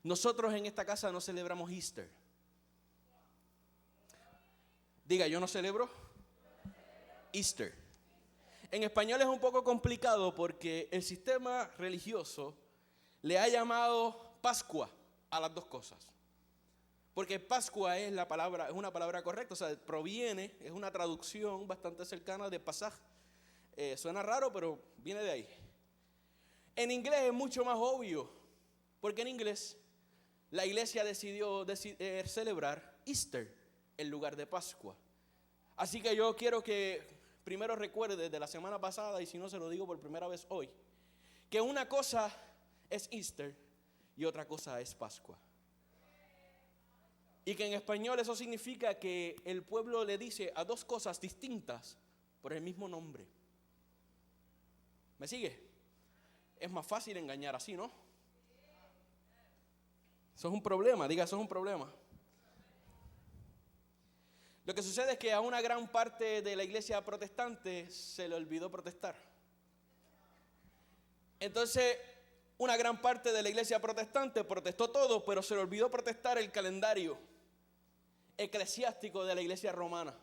Nosotros en esta casa no celebramos Easter. Diga, yo no celebro Easter. En español es un poco complicado porque el sistema religioso le ha llamado Pascua a las dos cosas. Porque Pascua es una palabra correcta, o sea, proviene, es una traducción bastante cercana de Pasaj. Suena raro, pero viene de ahí. En inglés es mucho más obvio, porque en inglés la iglesia decidió celebrar Easter en lugar de Pascua. Así que yo quiero que primero recuerde de la semana pasada, y si no se lo digo por primera vez hoy, que una cosa es Easter y otra cosa es Pascua. Y que en español eso significa que el pueblo le dice a dos cosas distintas por el mismo nombre. ¿Me sigue? Es más fácil engañar así, ¿no? Eso es un problema, diga, eso es un problema. Lo que sucede es que a una gran parte de la iglesia protestante se le olvidó protestar. Entonces, una gran parte de la iglesia protestante protestó todo, pero se le olvidó protestar el calendario eclesiástico de la iglesia romana.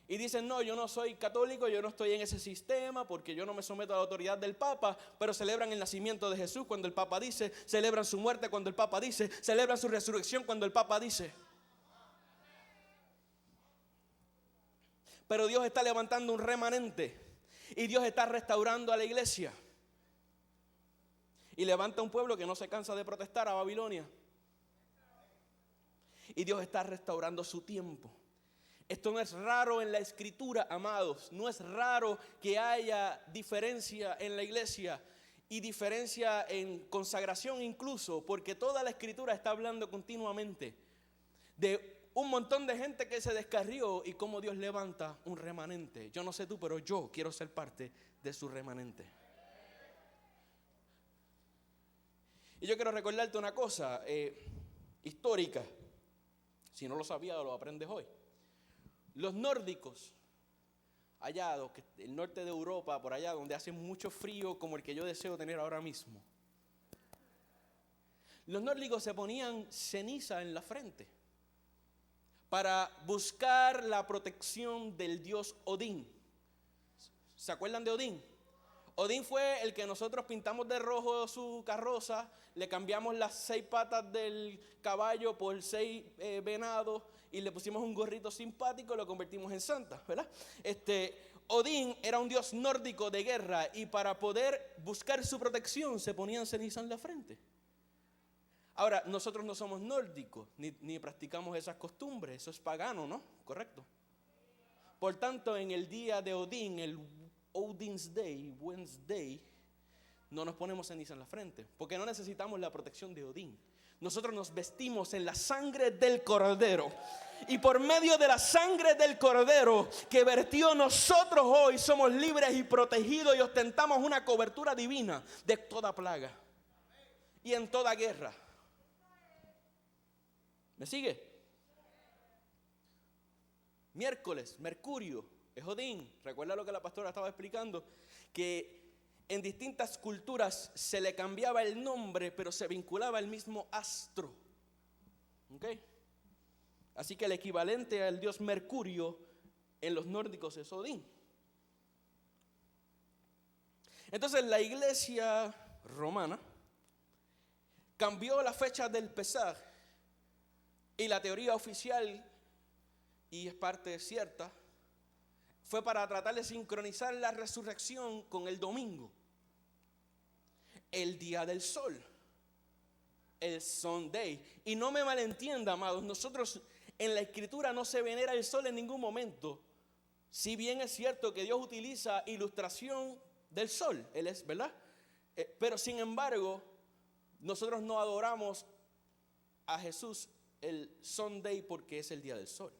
Y dicen, no, yo no soy católico, yo no estoy en ese sistema porque yo no me someto a la autoridad del Papa, pero celebran el nacimiento de Jesús cuando el Papa dice, celebran su muerte cuando el Papa dice, celebran su resurrección cuando el Papa dice. Pero Dios está levantando un remanente y Dios está restaurando a la iglesia. Y levanta un pueblo que no se cansa de protestar a Babilonia. Y Dios está restaurando su tiempo. Esto no es raro en la escritura, amados. No es raro que haya diferencia en la iglesia y diferencia en consagración incluso, porque toda la escritura está hablando continuamente de un montón de gente que se descarrió y cómo Dios levanta un remanente. Yo no sé tú, pero yo quiero ser parte de su remanente. Y yo quiero recordarte una cosa histórica. Si no lo sabías, lo aprendes hoy. Los nórdicos, allá, el norte de Europa, por allá, donde hace mucho frío como el que yo deseo tener ahora mismo. Los nórdicos se ponían ceniza en la frente para buscar la protección del dios Odín. ¿Se acuerdan de Odín? Odín fue el que nosotros pintamos de rojo su carroza, le cambiamos las 6 patas del caballo por 6 venados y le pusimos un gorrito simpático y lo convertimos en santa, ¿verdad? Odín era un dios nórdico de guerra y para poder buscar su protección se ponían ceniza en la frente. Ahora, nosotros no somos nórdicos ni practicamos esas costumbres, eso es pagano, ¿no? Correcto. Por tanto, en el día de Odín, el Odin's Day, Wednesday, no nos ponemos ceniza en la frente, porque no necesitamos la protección de Odín. Nosotros nos vestimos en la sangre del Cordero. Y por medio de la sangre del Cordero que vertió, nosotros hoy somos libres y protegidos y ostentamos una cobertura divina de toda plaga y en toda guerra. ¿Me sigue? Miércoles, Mercurio, es Odín. Recuerda lo que la pastora estaba explicando, que en distintas culturas se le cambiaba el nombre, pero se vinculaba al mismo astro. ¿Ok? Así que el equivalente al dios Mercurio en los nórdicos es Odín. Entonces la iglesia romana cambió la fecha del Pesaj y la teoría oficial, y es parte cierta, fue para tratar de sincronizar la resurrección con el domingo, el día del sol, el Sunday. Y no me malentienda, amados, nosotros en la escritura no se venera el sol en ningún momento. Si bien es cierto que Dios utiliza ilustración del sol, Él es, ¿verdad? Pero sin embargo, nosotros no adoramos a Jesús el Sunday porque es el día del sol.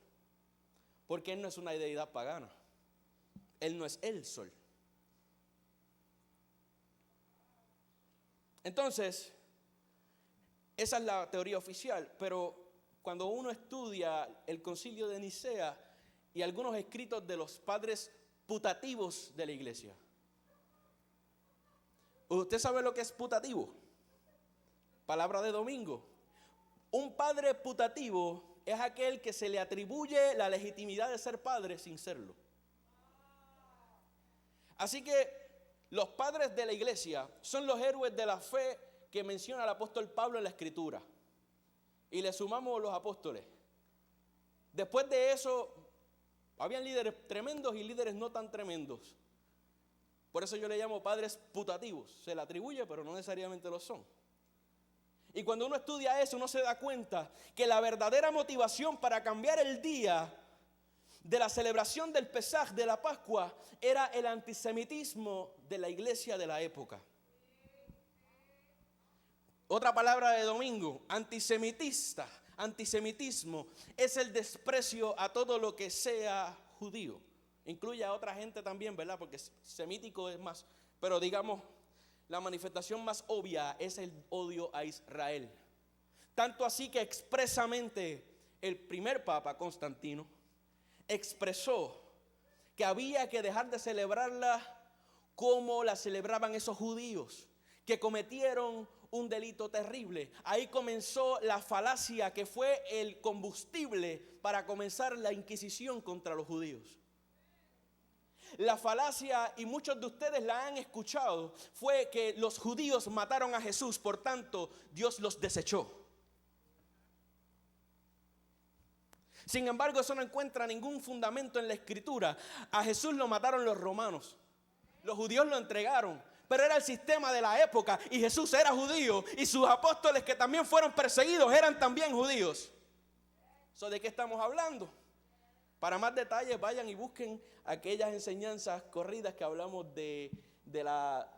Porque Él no es una deidad pagana. Él no es el sol. Entonces, esa es la teoría oficial. Pero cuando uno estudia el Concilio de Nicea y algunos escritos de los padres putativos de la iglesia, ¿usted sabe lo que es putativo? Palabra de domingo. Un padre putativo es aquel que se le atribuye la legitimidad de ser padre sin serlo. Así que los padres de la iglesia son los héroes de la fe que menciona el apóstol Pablo en la Escritura. Y le sumamos los apóstoles. Después de eso, habían líderes tremendos y líderes no tan tremendos. Por eso yo le llamo padres putativos. Se le atribuye, pero no necesariamente lo son. Y cuando uno estudia eso, uno se da cuenta que la verdadera motivación para cambiar el día de la celebración del Pesaj, de la Pascua, era el antisemitismo de la iglesia de la época. Otra palabra de domingo, antisemitismo, es el desprecio a todo lo que sea judío. Incluye a otra gente también, ¿verdad? Porque semítico es más, pero digamos, la manifestación más obvia es el odio a Israel. Tanto así que expresamente el primer papa, Constantino, expresó que había que dejar de celebrarla como la celebraban esos judíos, que cometieron un delito terrible. Ahí comenzó la falacia que fue el combustible para comenzar la Inquisición contra los judíos. La falacia, y muchos de ustedes la han escuchado, fue que los judíos mataron a Jesús, por tanto, Dios los desechó. Sin embargo, eso no encuentra ningún fundamento en la Escritura. A Jesús lo mataron los romanos. Los judíos lo entregaron, pero era el sistema de la época y Jesús era judío y sus apóstoles, que también fueron perseguidos, eran también judíos. ¿De qué estamos hablando? Para más detalles, vayan y busquen aquellas enseñanzas corridas que hablamos de la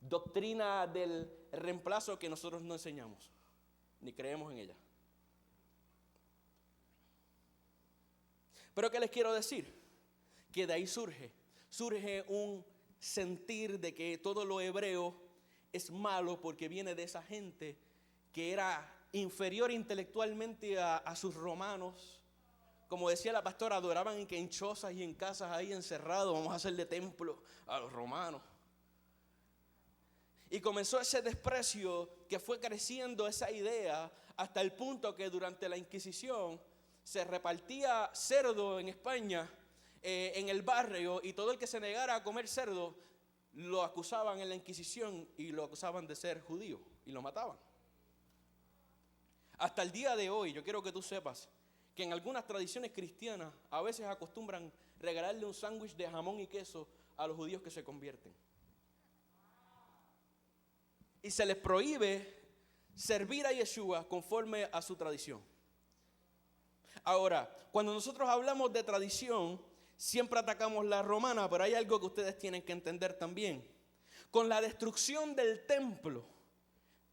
doctrina del reemplazo, que nosotros no enseñamos, ni creemos en ella. Pero ¿qué les quiero decir? Que de ahí surge un sentir de que todo lo hebreo es malo porque viene de esa gente que era inferior intelectualmente a sus romanos. Como decía la pastora, adoraban en chozas y en casas ahí encerrados. Vamos a hacerle templo a los romanos. Y comenzó ese desprecio que fue creciendo esa idea hasta el punto que durante la Inquisición se repartía cerdo en España, en el barrio, y todo el que se negara a comer cerdo lo acusaban en la Inquisición y lo acusaban de ser judío y lo mataban. Hasta el día de hoy, yo quiero que tú sepas que en algunas tradiciones cristianas a veces acostumbran regalarle un sándwich de jamón y queso a los judíos que se convierten. Y se les prohíbe servir a Yeshua conforme a su tradición. Ahora, cuando nosotros hablamos de tradición, siempre atacamos la romana, pero hay algo que ustedes tienen que entender también. Con la destrucción del templo,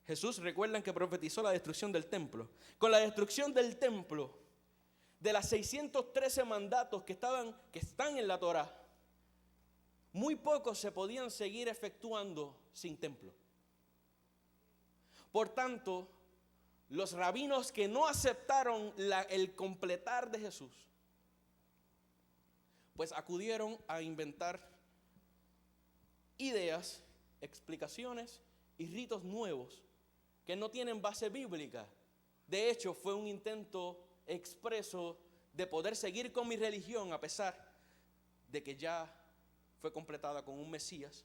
Jesús, recuerdan que profetizó la destrucción del templo. Con la destrucción del templo, de las 613 mandatos que están en la Torá, muy pocos se podían seguir efectuando sin templo. Por tanto, los rabinos que no aceptaron el completar de Jesús, pues acudieron a inventar ideas, explicaciones y ritos nuevos que no tienen base bíblica. De hecho, fue un intento expreso de poder seguir con mi religión a pesar de que ya fue completada con un Mesías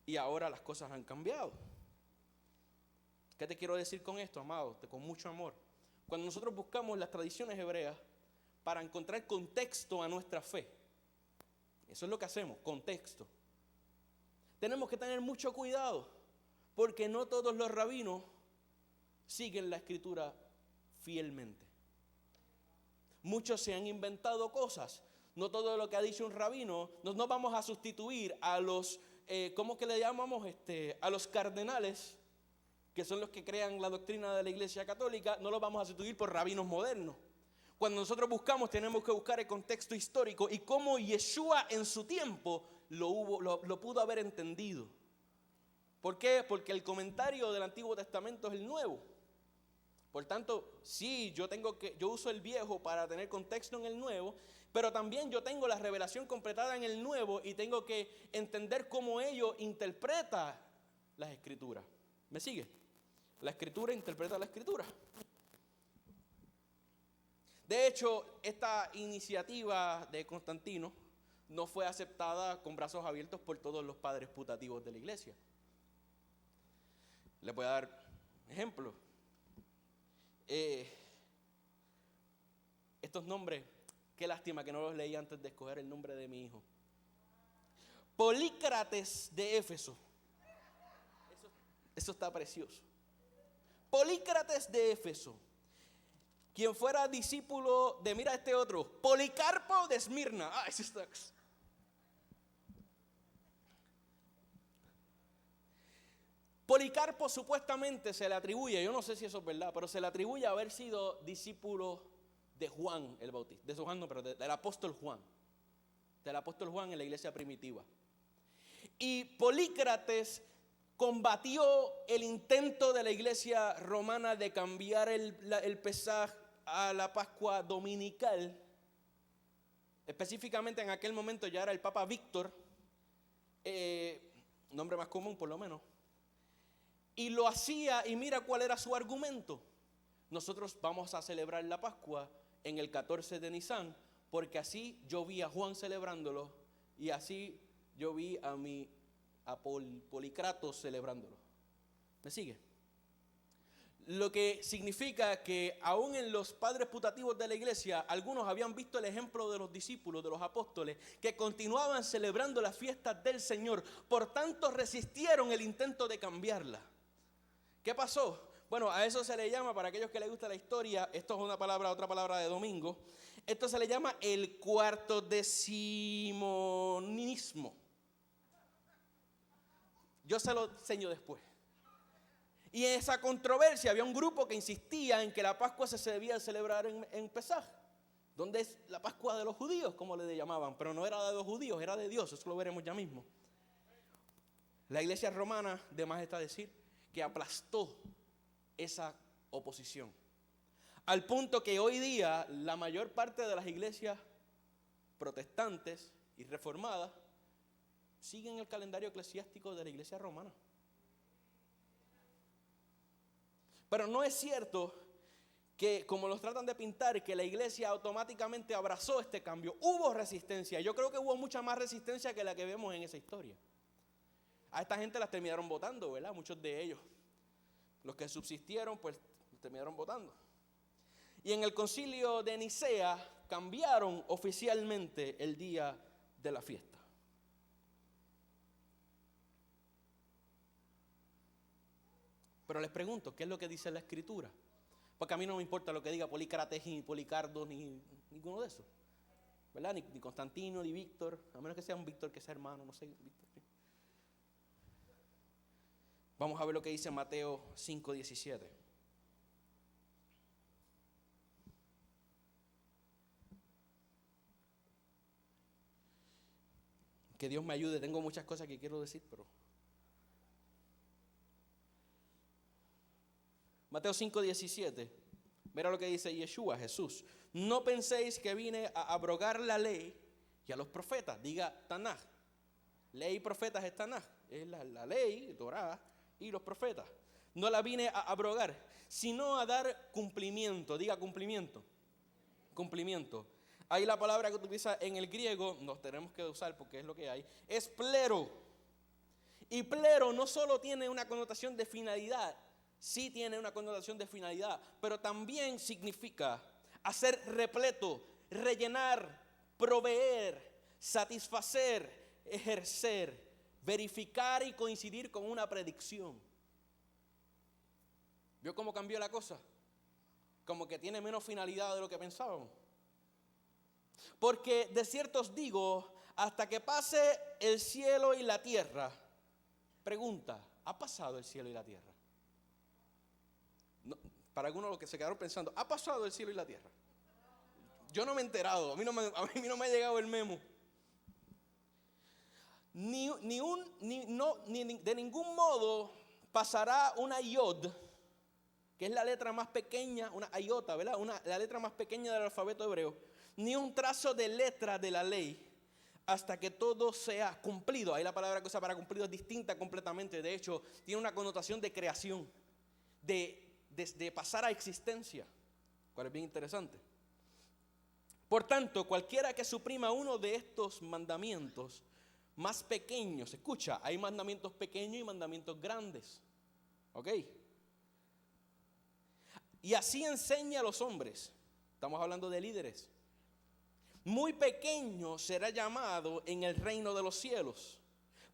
y ahora las cosas han cambiado. ¿Qué te quiero decir con esto, amado? Con mucho amor. Cuando nosotros buscamos las tradiciones hebreas para encontrar contexto a nuestra fe, eso es lo que hacemos, contexto. Tenemos que tener mucho cuidado porque no todos los rabinos siguen la Escritura fielmente. Muchos se han inventado cosas. No todo lo que ha dicho un rabino, no vamos a sustituir a los, ¿cómo que le llamamos? A los cardenales, que son los que crean la doctrina de la Iglesia Católica, no los vamos a sustituir por rabinos modernos. Cuando nosotros buscamos, tenemos que buscar el contexto histórico y cómo Yeshua en su tiempo lo pudo haber entendido. ¿Por qué? Porque el comentario del Antiguo Testamento es el Nuevo. Por tanto, sí, yo uso el Viejo para tener contexto en el Nuevo, pero también yo tengo la revelación completada en el Nuevo y tengo que entender cómo ello interpreta las Escrituras. ¿Me sigue? La Escritura interpreta la Escritura. De hecho, esta iniciativa de Constantino no fue aceptada con brazos abiertos por todos los padres putativos de la iglesia. Les voy a dar ejemplos. Estos nombres, qué lástima que no los leí antes de escoger el nombre de mi hijo. Polícrates de Éfeso. Eso está precioso. Polícrates de Éfeso, quien fuera discípulo de, mira este otro, Policarpo de Esmirna. Ese está. Policarpo supuestamente se le atribuye, yo no sé si eso es verdad, pero se le atribuye haber sido discípulo de Juan el Bautista, de Juan no, pero del apóstol Juan en la iglesia primitiva. Y Polícrates combatió el intento de la iglesia romana de cambiar el Pesaj a la Pascua dominical. Específicamente en aquel momento ya era el Papa Víctor, nombre más común por lo menos. Y lo hacía, y mira cuál era su argumento. Nosotros vamos a celebrar la Pascua en el 14 de Nisan, porque así yo vi a Juan celebrándolo, y así yo vi a Polícrates celebrándolo. ¿Me sigue? Lo que significa que aún en los padres putativos de la iglesia, algunos habían visto el ejemplo de los discípulos, de los apóstoles, que continuaban celebrando las fiestas del Señor, por tanto resistieron el intento de cambiarla. ¿Qué pasó? Bueno, a eso se le llama, para aquellos que les gusta la historia, esto es otra palabra de domingo, esto se le llama el cuartodecimonismo. Yo se lo enseño después. Y en esa controversia había un grupo que insistía en que la Pascua se debía celebrar en Pesaj, donde es la Pascua de los judíos, como le llamaban, pero no era de los judíos, era de Dios, eso lo veremos ya mismo. La iglesia romana, de más está decir, que aplastó esa oposición, al punto que hoy día la mayor parte de las iglesias protestantes y reformadas siguen el calendario eclesiástico de la iglesia romana. Pero no es cierto que, como los tratan de pintar, que la iglesia automáticamente abrazó este cambio. Hubo resistencia. Yo creo que hubo mucha más resistencia que la que vemos en esa historia. A esta gente las terminaron votando, ¿verdad? Muchos de ellos. Los que subsistieron, pues, terminaron votando. Y en el concilio de Nicea cambiaron oficialmente el día de la fiesta. Pero les pregunto, ¿qué es lo que dice la Escritura? Porque a mí no me importa lo que diga Polícrates, ni Policardo, ni ninguno de esos, ¿verdad? Ni Constantino, ni Víctor, a menos que sea un Víctor que sea hermano, no sé, Víctor. Vamos a ver lo que dice Mateo 5:17. Que Dios me ayude, tengo muchas cosas que quiero decir, pero... Mateo 5:17, mira lo que dice Yeshua, Jesús. No penséis que vine a abrogar la ley y a los profetas. Diga Tanaj. Ley y profetas es Tanaj. Es la ley, Torah, y los profetas. No la vine a abrogar, sino a dar cumplimiento. Diga cumplimiento. Cumplimiento. Ahí la palabra que utiliza en el griego, nos tenemos que usar porque es lo que hay, es plero. Y plero no solo tiene una connotación de finalidad, sí tiene una connotación de finalidad, pero también significa hacer repleto, rellenar, proveer, satisfacer, ejercer, verificar y coincidir con una predicción. ¿Vio cómo cambió la cosa? Como que tiene menos finalidad de lo que pensábamos. Porque de cierto os digo, hasta que pase el cielo y la tierra. Pregunta, ¿ha pasado el cielo y la tierra? No, para algunos los que se quedaron pensando, ¿ha pasado el cielo y la tierra? Yo no me he enterado, a mí no me ha llegado el memo. De ningún modo pasará una yod, que es la letra más pequeña, una iota, ¿verdad? La letra más pequeña del alfabeto hebreo, ni un trazo de letra de la ley, hasta que todo sea cumplido. Ahí la palabra que usa para cumplido es distinta completamente. De hecho, tiene una connotación de creación, de pasar a existencia, cual es bien interesante. Por tanto, cualquiera que suprima uno de estos mandamientos más pequeños, escucha, hay mandamientos pequeños y mandamientos grandes, ¿ok? Y así enseña a los hombres, estamos hablando de líderes, muy pequeño será llamado en el reino de los cielos,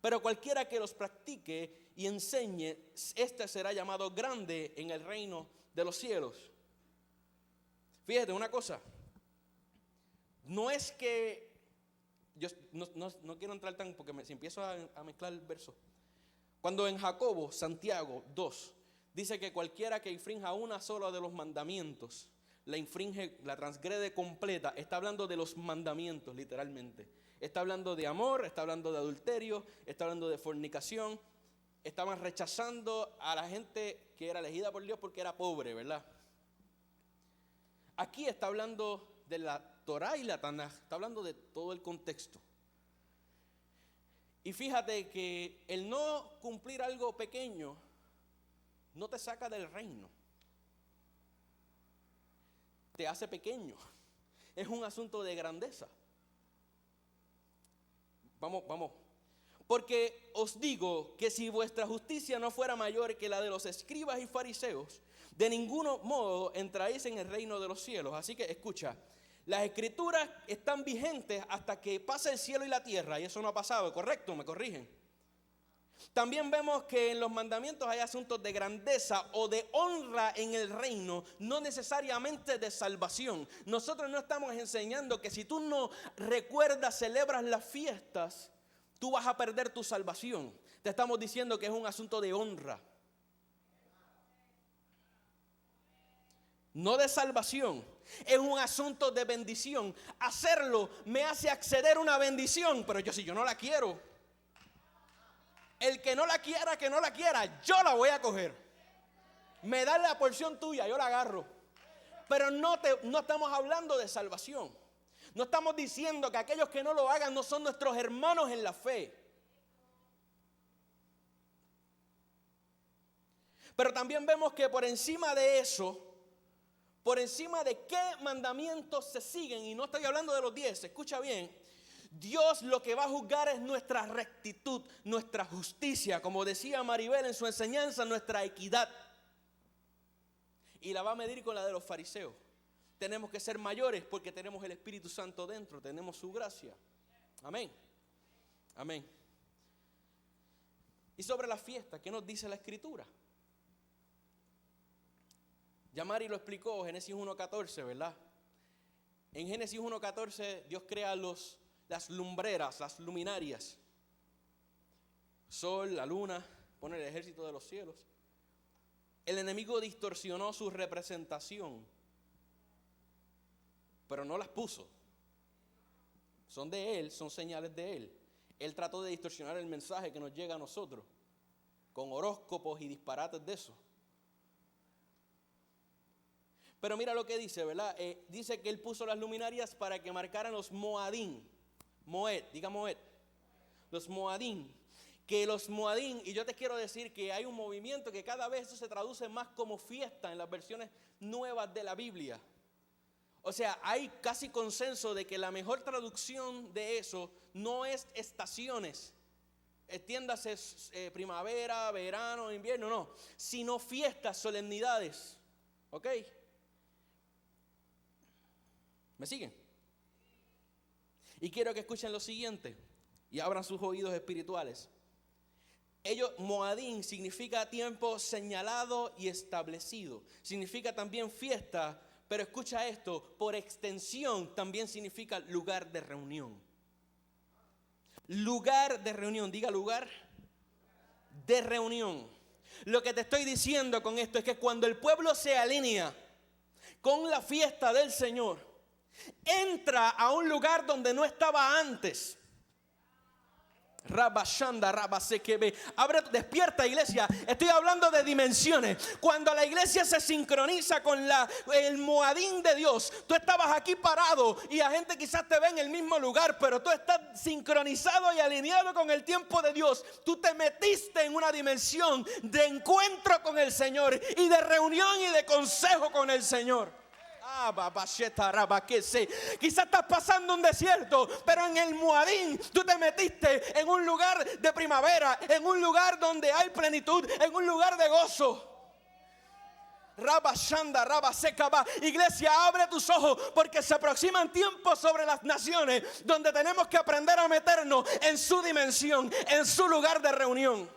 pero cualquiera que los practique y enseñe, este será llamado grande en el reino de los cielos. Fíjate una cosa, no es que, yo no quiero entrar tan, porque si empiezo a mezclar el verso, cuando en Jacobo, Santiago 2, dice que cualquiera que infrinja una sola de los mandamientos, la infringe, la transgrede completa, está hablando de los mandamientos literalmente. Está hablando de amor, está hablando de adulterio, está hablando de fornicación. Estaban rechazando a la gente que era elegida por Dios porque era pobre, ¿verdad? Aquí está hablando de la Torá y la Tanaj, está hablando de todo el contexto. Y fíjate que el no cumplir algo pequeño no te saca del reino, te hace pequeño. Es un asunto de grandeza. Vamos. Porque os digo que si vuestra justicia no fuera mayor que la de los escribas y fariseos, de ningún modo entraréis en el reino de los cielos. Así que escucha, las escrituras están vigentes hasta que pase el cielo y la tierra, y eso no ha pasado, ¿correcto? ¿Me corrigen? También vemos que en los mandamientos hay asuntos de grandeza o de honra en el reino, no necesariamente de salvación. Nosotros no estamos enseñando que si tú no recuerdas, celebras las fiestas, tú vas a perder tu salvación. Te estamos diciendo que es un asunto de honra, no de salvación. Es un asunto de bendición. Hacerlo me hace acceder a una bendición, pero si yo no la quiero, el que no la quiera, que no la quiera, yo la voy a coger. Me da la porción tuya, yo la agarro. Pero no estamos hablando de salvación. No estamos diciendo que aquellos que no lo hagan no son nuestros hermanos en la fe. Pero también vemos que por encima de eso, por encima de qué mandamientos se siguen, y no estoy hablando de los 10, escucha bien, Dios lo que va a juzgar es nuestra rectitud, nuestra justicia, como decía Maribel en su enseñanza, nuestra equidad. Y la va a medir con la de los fariseos. Tenemos que ser mayores porque tenemos el Espíritu Santo dentro, tenemos su gracia. Amén. Amén. Y sobre la fiesta, ¿qué nos dice la Escritura? Ya Mari lo explicó, Génesis 1:14, ¿verdad? En Génesis 1:14 Dios crea las lumbreras, las luminarias. Sol, la luna, pone el ejército de los cielos. El enemigo distorsionó su representación, pero no las puso. Son de Él, son señales de Él. Él trató de distorsionar el mensaje que nos llega a nosotros, con horóscopos y disparates de eso. Pero mira lo que dice, ¿verdad? Dice que Él puso las luminarias para que marcaran los Moadín. Moed, diga Moed. Los Moadín. Que los Moadín, y yo te quiero decir que hay un movimiento que cada vez eso se traduce más como fiesta en las versiones nuevas de la Biblia. O sea, hay casi consenso de que la mejor traducción de eso no es estaciones, entiéndase primavera, verano, invierno, no, sino fiestas, solemnidades. ¿Ok? ¿Me siguen? Y quiero que escuchen lo siguiente y abran sus oídos espirituales. Moadín significa tiempo señalado y establecido. Significa también fiesta, pero escucha esto, por extensión también significa lugar de reunión. Lugar de reunión, diga lugar de reunión. Lo que te estoy diciendo con esto es que cuando el pueblo se alinea con la fiesta del Señor, entra a un lugar donde no estaba antes. Abre, despierta, iglesia. Estoy hablando de dimensiones. Cuando la iglesia se sincroniza con el Moadín de Dios, tú estabas aquí parado y la gente quizás te ve en el mismo lugar, pero tú estás sincronizado y alineado con el tiempo de Dios. Tú te metiste en una dimensión de encuentro con el Señor y de reunión y de consejo con el Señor. Quizás estás pasando un desierto, pero en el Moadín tú te metiste en un lugar de primavera, en un lugar donde hay plenitud, en un lugar de gozo. Iglesia, abre tus ojos, porque se aproximan tiempos sobre las naciones donde tenemos que aprender a meternos en su dimensión, en su lugar de reunión.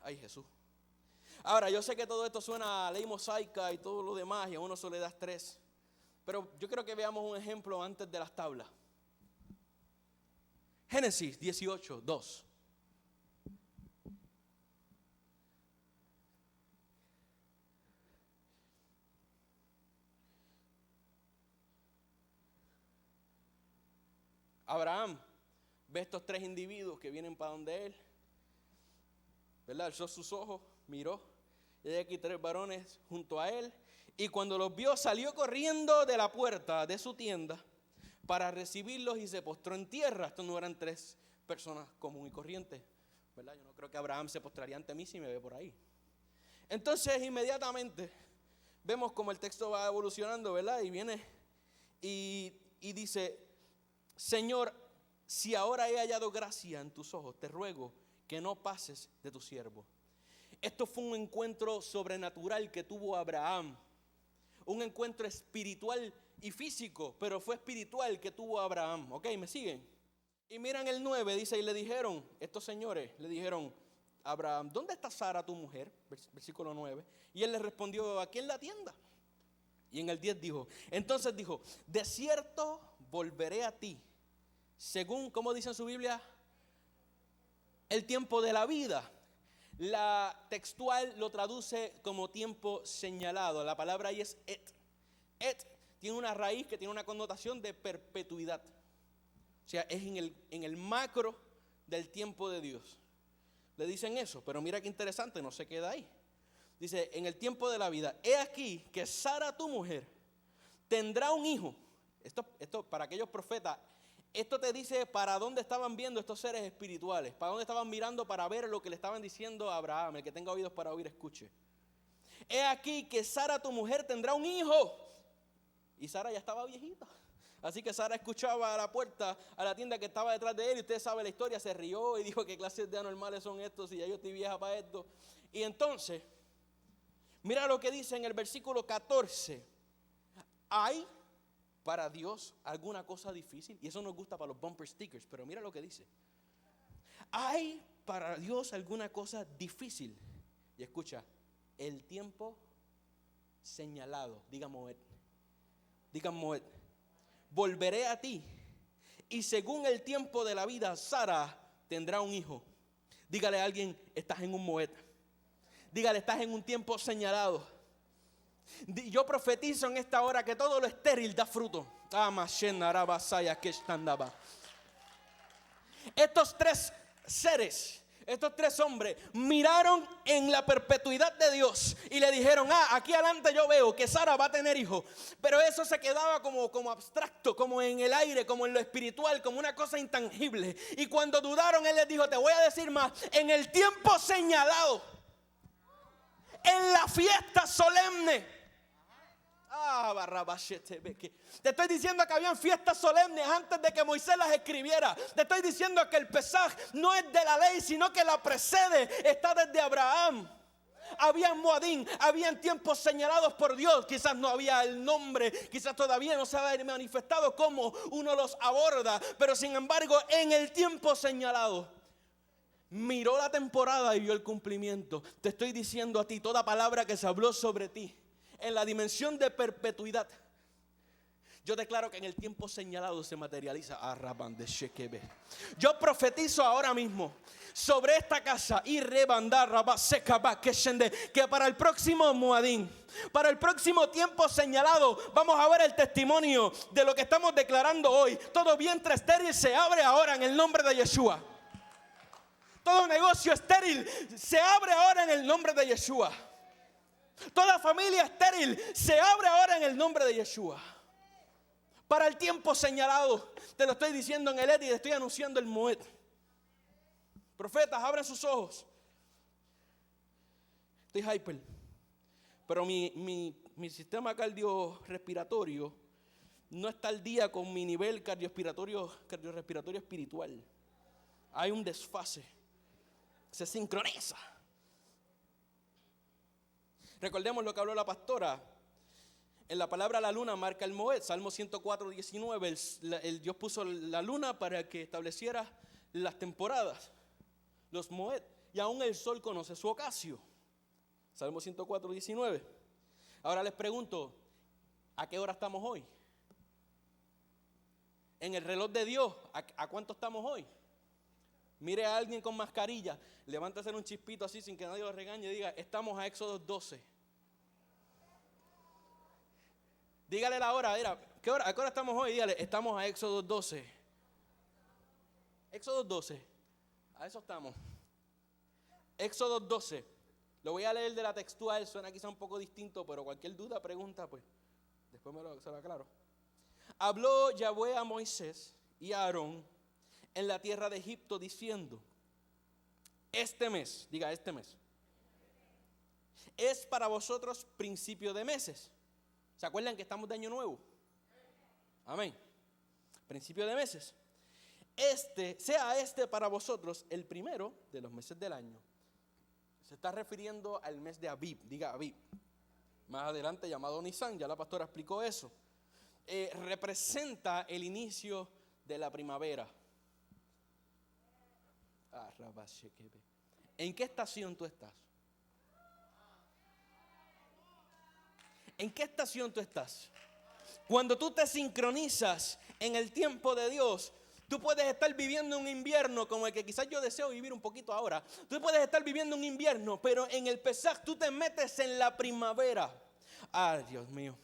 Ay, Jesús. Ahora, yo sé que todo esto suena a ley mosaica y todo lo demás, y a uno solo le da estrés. Pero yo quiero que veamos un ejemplo antes de las tablas. Génesis 18, 2. Abraham ve estos tres individuos que vienen para donde él, ¿verdad? Alzó sus ojos, miró, y hay aquí tres varones junto a él, y cuando los vio salió corriendo de la puerta de su tienda para recibirlos y se postró en tierra. Estos no eran tres personas comunes y corrientes, ¿verdad? Yo no creo que Abraham se postraría ante mí si me ve por ahí. Entonces inmediatamente vemos como el texto va evolucionando, ¿verdad? Y viene y dice: Señor, si ahora he hallado gracia en tus ojos, te ruego que no pases de tu siervo. Esto fue un encuentro sobrenatural que tuvo Abraham. Un encuentro espiritual y físico, pero fue espiritual que tuvo Abraham. ¿Ok? ¿Me siguen? Y miran el 9, dice, y le dijeron, estos señores le dijeron a Abraham: ¿dónde está Sara tu mujer? Versículo 9. Y él les respondió: aquí en la tienda. Y en el 10 dijo, entonces dijo: de cierto volveré a ti, según, ¿cómo dice en su Biblia? El tiempo de la vida. La textual lo traduce como tiempo señalado. La palabra ahí es et. Et tiene una raíz que tiene una connotación de perpetuidad. O sea, es en el macro del tiempo de Dios. Le dicen eso, pero mira qué interesante, no se queda ahí. Dice: en el tiempo de la vida, he aquí que Sara tu mujer tendrá un hijo. Esto para aquellos profetas, esto te dice para dónde estaban viendo estos seres espirituales, para dónde estaban mirando para ver lo que le estaban diciendo a Abraham. El que tenga oídos para oír, escuche. He aquí que Sara tu mujer tendrá un hijo. Y Sara ya estaba viejita. Así que Sara escuchaba a la puerta, a la tienda que estaba detrás de él, y usted sabe la historia, se rió y dijo: ¿qué clases de anormales son estos si ya yo estoy vieja para esto? Y entonces, mira lo que dice en el versículo 14. ¿Hay para Dios alguna cosa difícil? Y eso nos gusta para los bumper stickers, pero mira lo que dice. ¿Hay para Dios alguna cosa difícil? Y escucha, el tiempo señalado. Diga Moed. Diga Moed. Volveré a ti, y según el tiempo de la vida, Sara tendrá un hijo. Dígale a alguien: estás en un Moed. Dígale: estás en un tiempo señalado. Yo profetizo en esta hora que todo lo estéril da fruto. Estos tres seres, estos tres hombres miraron en la perpetuidad de Dios y le dijeron: aquí adelante yo veo que Sara va a tener hijos. Pero eso se quedaba como abstracto, como en el aire, como en lo espiritual, como una cosa intangible. Y cuando dudaron, él les dijo: te voy a decir más, en el tiempo señalado, en la fiesta solemne. Te estoy diciendo que habían fiestas solemnes antes de que Moisés las escribiera. Te estoy diciendo que el Pesaj no es de la ley, sino que la precede, está desde Abraham. Había Moadín, habían tiempos señalados por Dios. Quizás no había el nombre, quizás todavía no se había manifestado cómo uno los aborda, pero sin embargo en el tiempo señalado miró la temporada y vio el cumplimiento. Te estoy diciendo a ti, toda palabra que se habló sobre ti en la dimensión de perpetuidad, yo declaro que en el tiempo señalado se materializa. Yo profetizo ahora mismo sobre esta casa que para el próximo Moadín, para el próximo tiempo señalado, vamos a ver el testimonio de lo que estamos declarando hoy. Todo vientre estéril se abre ahora en el nombre de Yeshua. Todo negocio estéril se abre ahora en el nombre de Yeshua. Toda familia estéril se abre ahora en el nombre de Yeshua. Para el tiempo señalado. Te lo estoy diciendo en el éter y te estoy anunciando el Moed. Profetas, abran sus ojos. Estoy hyper. Pero mi sistema cardiorrespiratorio no está al día con mi nivel cardiorrespiratorio espiritual. Hay un desfase. Se sincroniza. Recordemos lo que habló la pastora. En la palabra la luna marca el Moed. Salmo 104, 19. El Dios puso la luna para que estableciera las temporadas, los Moed. Y aún el sol conoce su ocasio. Salmo 104, 19. Ahora les pregunto, ¿a qué hora estamos hoy? En el reloj de Dios, ¿a cuánto estamos hoy? Mire a alguien con mascarilla, levántase un chispito así sin que nadie lo regañe y diga, estamos a Éxodo 12. Dígale la hora, mira, ¿a qué hora estamos hoy? Dígale, estamos a Éxodo 12. Éxodo 12, a eso estamos. Éxodo 12, lo voy a leer de la textual, suena quizá un poco distinto, pero cualquier duda, pregunta, pues, después se lo aclaro. Habló Yahweh a Moisés y a Aarón en la tierra de Egipto diciendo, este mes, diga este mes, es para vosotros principio de meses. ¿Se acuerdan que estamos de año nuevo? Amén. Principio de meses. Sea este para vosotros el primero de los meses del año. Se está refiriendo al mes de Abib, diga Abib. Más adelante llamado Nisan, ya la pastora explicó eso. Representa el inicio de la primavera. ¿En qué estación tú estás? ¿En qué estación tú estás? Cuando tú te sincronizas en el tiempo de Dios, tú puedes estar viviendo un invierno como el que quizás yo deseo vivir un poquito ahora. Tú puedes estar viviendo un invierno, pero en el Pesaj tú te metes en la primavera. Ay, Dios mío.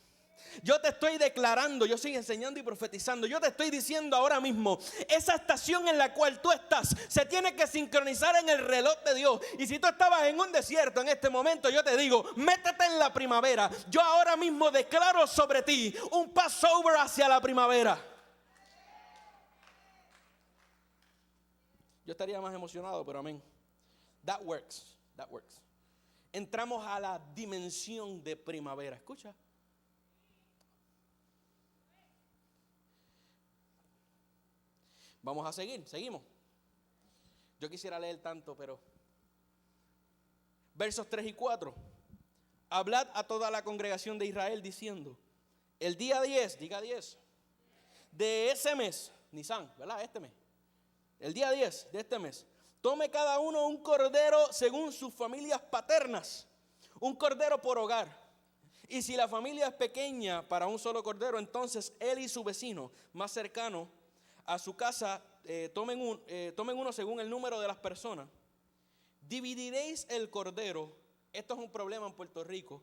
Yo te estoy declarando, yo estoy enseñando y profetizando. Yo te estoy diciendo ahora mismo, esa estación en la cual tú estás se tiene que sincronizar en el reloj de Dios. Y si tú estabas en un desierto en este momento, yo te digo, métete en la primavera. Yo ahora mismo declaro sobre ti un Passover hacia la primavera. Yo estaría más emocionado, pero amén. That works. Entramos a la dimensión de primavera. Escucha. Vamos a seguimos. Yo quisiera leer tanto, pero versos 3 y 4. Hablad a toda la congregación de Israel diciendo, el día 10, diga 10, de ese mes, Nisan, ¿verdad? Este mes. El día 10 de este mes, tome cada uno un cordero según sus familias paternas, un cordero por hogar. Y si la familia es pequeña para un solo cordero, entonces él y su vecino más cercano a su casa tomen uno según el número de las personas. Dividiréis el cordero, esto es un problema en Puerto Rico,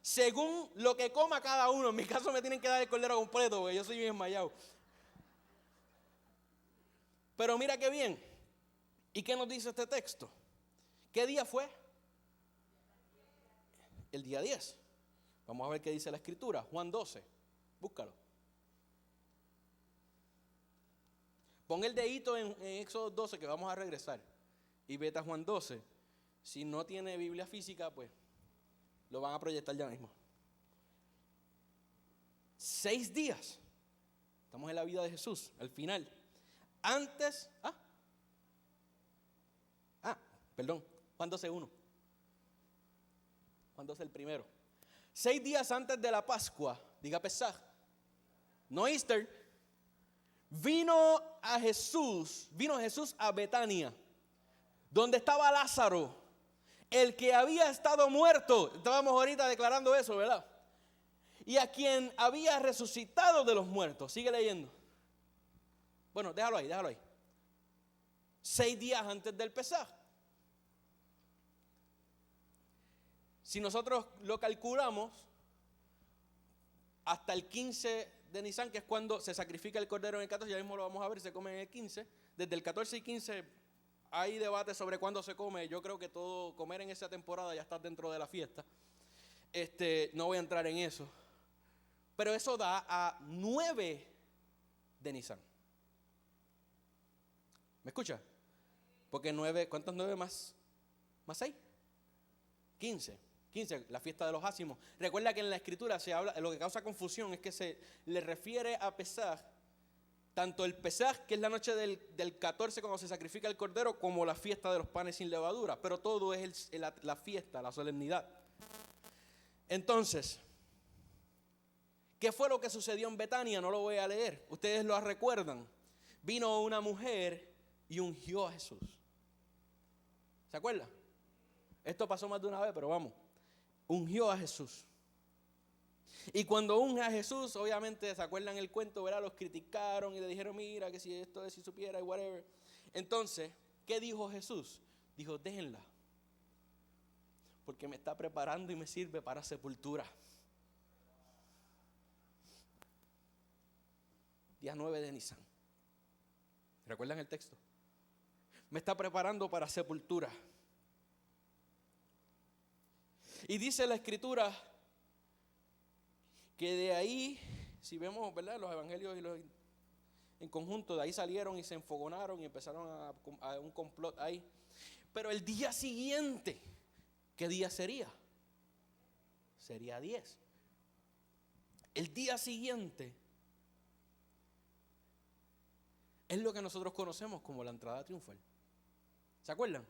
según lo que coma cada uno. En mi caso me tienen que dar el cordero completo porque yo soy bien desmayado. Pero mira qué bien. ¿Y qué nos dice este texto? ¿Qué día fue? El día 10. Vamos a ver qué dice la escritura. Juan 12. Búscalo. Pon el dedito en Éxodo 12 que vamos a regresar. Y vete a Juan 12. Si no tiene Biblia física, pues lo van a proyectar ya mismo. 6 días. Estamos en la vida de Jesús, al final. Antes, Juan 12:1. Juan 12 el primero. 6 días antes de la Pascua, diga Pesaj, no Easter, vino Jesús a Betania, donde estaba Lázaro, el que había estado muerto. Estábamos ahorita declarando eso, ¿verdad? Y a quien había resucitado de los muertos. Sigue leyendo. Bueno, déjalo ahí. 6 días antes del Pesaj. Si nosotros lo calculamos, hasta el 15 de Nisan, que es cuando se sacrifica el cordero en el 14, ya mismo lo vamos a ver, se come en el 15. Desde el 14 y 15 hay debate sobre cuándo se come. Yo creo que todo comer en esa temporada ya está dentro de la fiesta. No voy a entrar en eso. Pero eso da a 9 de Nisan. ¿Me escucha? Porque 9, ¿cuántos 9 más 6? 15, la fiesta de los ácimos. Recuerda que en la escritura se habla, lo que causa confusión es que se le refiere a Pesaj, tanto el Pesaj, que es la noche del 14 cuando se sacrifica el cordero, como la fiesta de los panes sin levadura, pero todo es la fiesta, la solemnidad. Entonces, ¿qué fue lo que sucedió en Betania? No lo voy a leer, ustedes lo recuerdan. Vino una mujer y ungió a Jesús. ¿Se acuerdan? Esto pasó más de una vez, pero vamos. Ungió a Jesús. Y cuando unge a Jesús, obviamente, ¿se acuerdan el cuento? ¿Verdad? Los criticaron y le dijeron, mira, que si esto es, si supiera y whatever. Entonces, ¿qué dijo Jesús? Dijo, déjenla, porque me está preparando y me sirve para sepultura. Día 9 de Nisan. ¿Recuerdan el texto? Me está preparando para sepultura. Y dice la escritura que de ahí, si vemos, ¿verdad?, los evangelios en conjunto, de ahí salieron y se enfogonaron y empezaron a un complot ahí. Pero el día siguiente, ¿qué día sería? Sería 10. El día siguiente es lo que nosotros conocemos como la entrada triunfal. ¿Se acuerdan?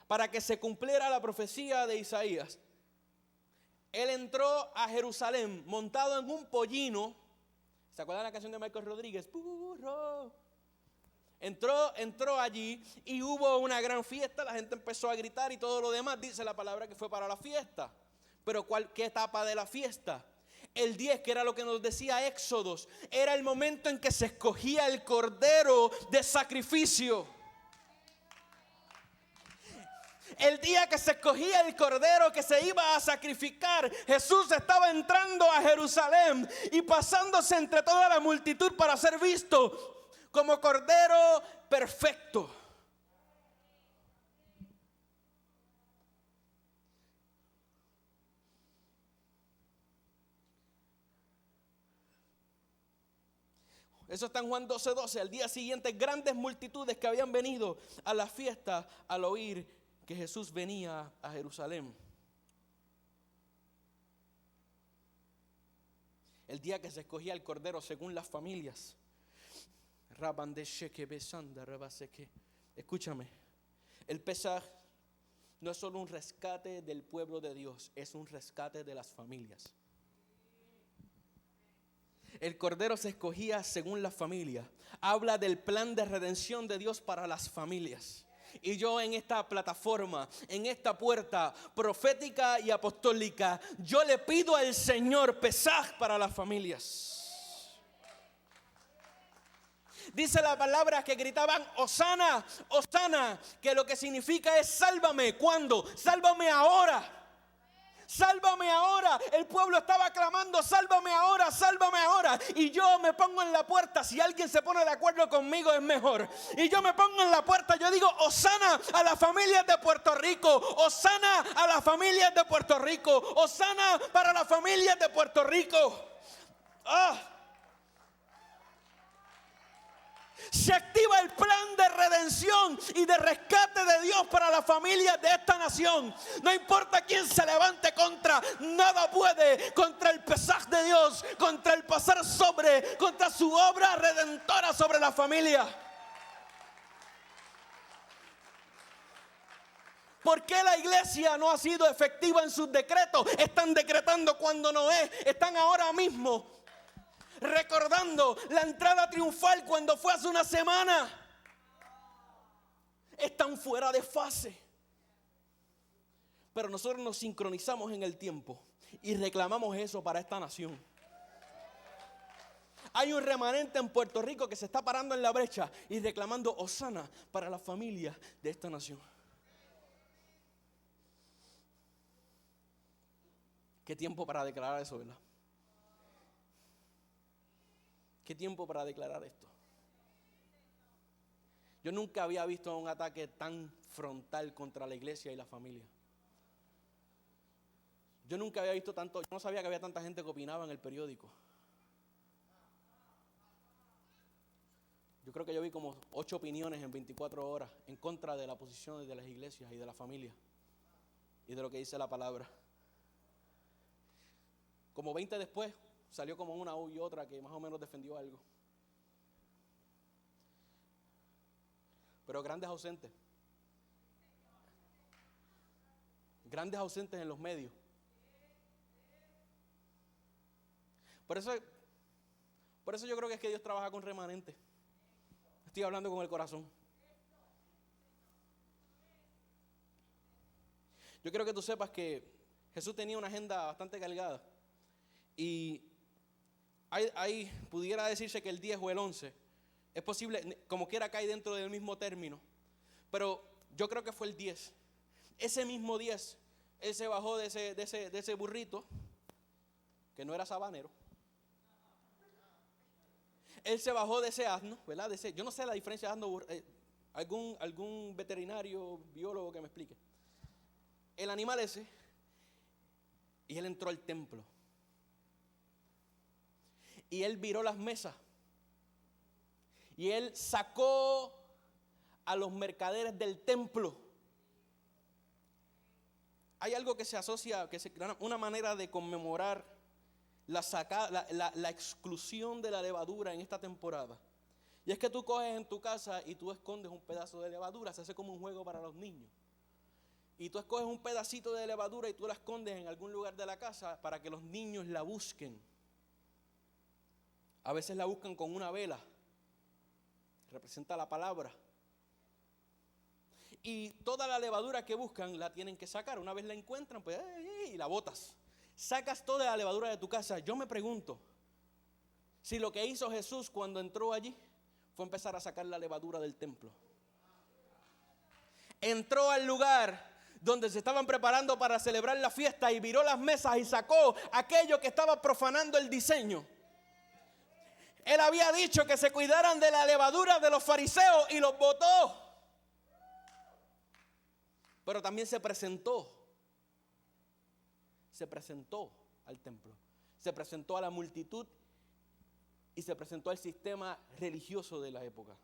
Para que se cumpliera la profecía de Isaías, Él entró a Jerusalén montado en un pollino. ¿Se acuerdan la canción de Michael Rodríguez? Burro. Entró allí y hubo una gran fiesta. La gente empezó a gritar y todo lo demás. Dice la palabra que fue para la fiesta. Pero ¿qué etapa de la fiesta? El 10, que era lo que nos decía Éxodos, era el momento en que se escogía el cordero de sacrificio. El día que se escogía el cordero que se iba a sacrificar, Jesús estaba entrando a Jerusalén y pasándose entre toda la multitud para ser visto como cordero perfecto. Eso está en Juan 12:12. Al día siguiente, grandes multitudes que habían venido a la fiesta al oír que Jesús venía a Jerusalén. El día que se escogía el cordero según las familias. Escúchame, el Pesaj no es solo un rescate del pueblo de Dios, es un rescate de las familias. El cordero se escogía según las familias. Habla del plan de redención de Dios para las familias. Y yo en esta plataforma, en esta puerta profética y apostólica, yo le pido al Señor Pesaj para las familias. Dice la palabra que gritaban Hosana, Hosana, que lo que significa es sálvame. ¿Cuándo? Sálvame ahora. Sálvame ahora. El pueblo estaba clamando, sálvame ahora, sálvame ahora. Y yo me pongo en la puerta. Si alguien se pone de acuerdo conmigo es mejor. Y yo me pongo en la puerta. Yo digo, Hosana a las familias de Puerto Rico. Hosana a las familias de Puerto Rico. Hosana para las familias de Puerto Rico. Se activa el plan de redención y de rescate de Dios para las familias de esta nación. No importa quién se levante contra, nada puede contra el Pesaj de Dios, contra el pasar sobre, contra su obra redentora sobre la familia. ¿Por qué la iglesia no ha sido efectiva en sus decretos? Están decretando cuando no es. Están ahora mismo recordando la entrada triunfal cuando fue hace una semana. Están fuera de fase. Pero nosotros nos sincronizamos en el tiempo y reclamamos eso para esta nación. Hay un remanente en Puerto Rico que se está parando en la brecha y reclamando Hosana para la familia de esta nación. Qué tiempo para declarar eso, ¿verdad? Qué tiempo para declarar esto. Yo nunca había visto un ataque tan frontal contra la iglesia y la familia. Yo nunca había visto tanto, yo no sabía que había tanta gente que opinaba en el periódico. Yo creo que yo vi como 8 opiniones en 24 horas en contra de la posición de las iglesias y de la familia y de lo que dice la palabra. Como 20 después, salió como una y otra que más o menos defendió algo. Pero grandes ausentes. Grandes ausentes en los medios. Por eso yo creo que es que Dios trabaja con remanentes. Estoy hablando con el corazón. Yo quiero que tú sepas que Jesús tenía una agenda bastante cargada. Y pudiera decirse que el 10 o el 11, es posible, como quiera cae dentro del mismo término. Pero yo creo que fue el 10. Ese mismo 10, Él se bajó de ese burrito, que no era sabanero. Él se bajó de ese asno, ¿verdad? Yo no sé la diferencia de asno, algún veterinario, biólogo que me explique. El animal ese, y Él entró al templo. Y Él viró las mesas. Y Él sacó a los mercaderes del templo. Hay algo que se asocia, una manera de conmemorar la exclusión de la levadura en esta temporada. Y es que tú coges en tu casa y tú escondes un pedazo de levadura. Se hace como un juego para los niños. Y tú escoges un pedacito de levadura y tú la escondes en algún lugar de la casa para que los niños la busquen. A veces la buscan con una vela. Representa la palabra. Y toda la levadura que buscan la tienen que sacar. Una vez la encuentran, pues, y la botas. Sacas toda la levadura de tu casa. Yo me pregunto si lo que hizo Jesús cuando entró allí fue empezar a sacar la levadura del templo. Entró al lugar donde se estaban preparando para celebrar la fiesta y viró las mesas y sacó aquello que estaba profanando el diseño. Él había dicho que se cuidaran de la levadura de los fariseos y los botó. Pero también se presentó al templo, se presentó a la multitud y se presentó al sistema religioso de la época.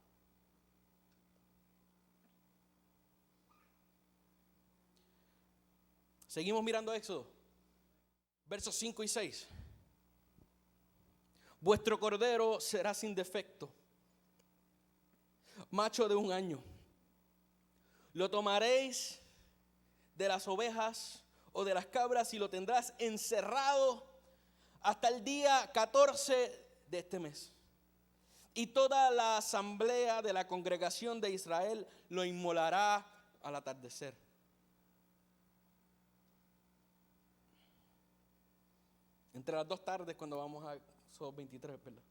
Seguimos mirando Éxodo, versos 5 y 6. Vuestro cordero será sin defecto, macho de 1 año. Lo tomaréis de las ovejas o de las cabras y lo tendrás encerrado hasta el día 14 de este mes. Y toda la asamblea de la congregación de Israel lo inmolará al atardecer. Entre las 2 tardes cuando vamos a Éxodo 23, ¿verdad?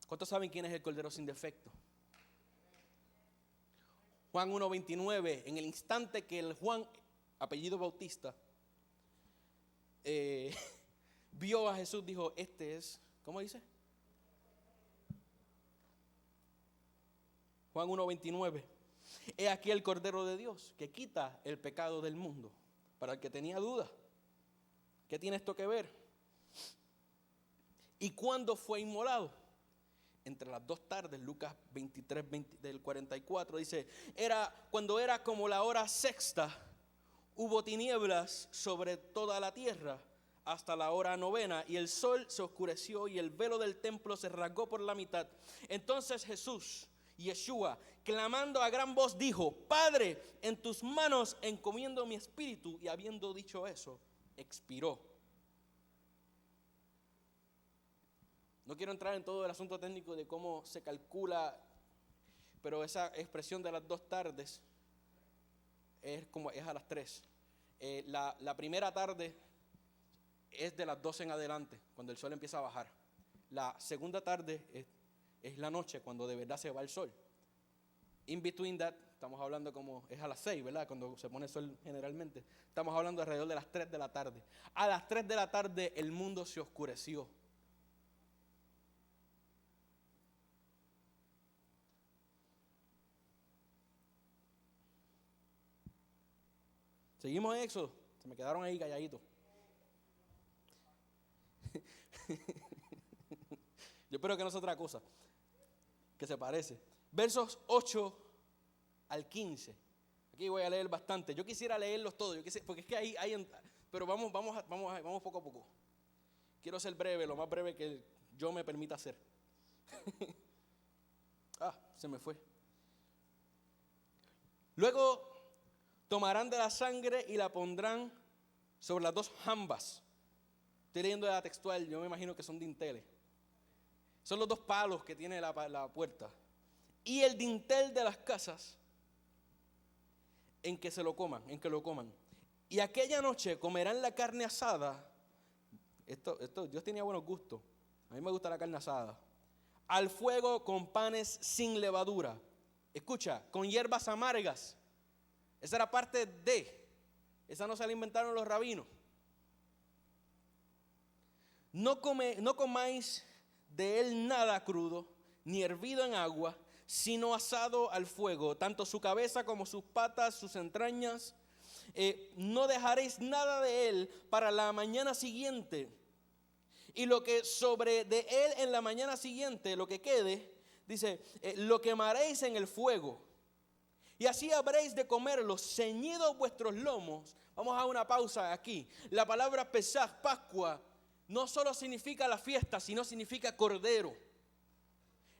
¿Cuántos saben quién es el cordero sin defecto? Juan 1:29, en el instante que el Juan, apellido Bautista, vio a Jesús, dijo, este es, ¿cómo dice? Juan 1:29, he aquí el Cordero de Dios que quita el pecado del mundo. Para el que tenía duda, ¿qué tiene esto que ver? ¿Y cuándo fue inmolado? Entre las 2 tardes, Lucas 23, del 44, dice, cuando era como la hora sexta, hubo tinieblas sobre toda la tierra hasta la hora 9, y el sol se oscureció y el velo del templo se rasgó por la mitad. Entonces Jesús, Yeshua, clamando a gran voz, dijo, Padre, en tus manos encomiendo mi espíritu, y habiendo dicho eso, expiró. No quiero entrar en todo el asunto técnico de cómo se calcula, pero esa expresión de las 2 tardes es a las 3. La primera tarde es de las 12 en adelante, cuando el sol empieza a bajar. La segunda tarde es la noche, cuando de verdad se va el sol. In between that, estamos hablando como es a las 6, ¿verdad? Cuando se pone el sol generalmente. Estamos hablando alrededor de las 3 de la tarde. A las 3 de la tarde el mundo se oscureció. Seguimos en Éxodo. Se me quedaron ahí calladitos. Yo espero que no sea otra cosa, que se parece. Versos 8 al 15. Aquí voy a leer bastante. Yo quisiera leerlos todos, porque es que pero vamos poco a poco. Quiero ser breve, lo más breve que yo me permita hacer. Se me fue. Luego tomarán de la sangre y la pondrán sobre las dos jambas. Estoy leyendo la textual, yo me imagino que son dinteles. Son los dos palos que tiene la puerta. Y el dintel de las casas en que lo coman. Y aquella noche comerán la carne asada. Esto, Dios tenía buenos gustos. A mí me gusta la carne asada. Al fuego con panes sin levadura. Escucha, con hierbas amargas. Esa era parte de. Esa no se la inventaron los rabinos. No comáis de él nada crudo, ni hervido en agua, sino asado al fuego, tanto su cabeza como sus patas, sus entrañas. No dejaréis nada de él para la mañana siguiente. Y lo que sobre de él en la mañana siguiente, lo que quede, dice, lo quemaréis en el fuego. Y así habréis de comerlo, ceñidos vuestros lomos. Vamos a una pausa aquí. La palabra Pesaj, Pascua, no solo significa la fiesta, sino significa cordero.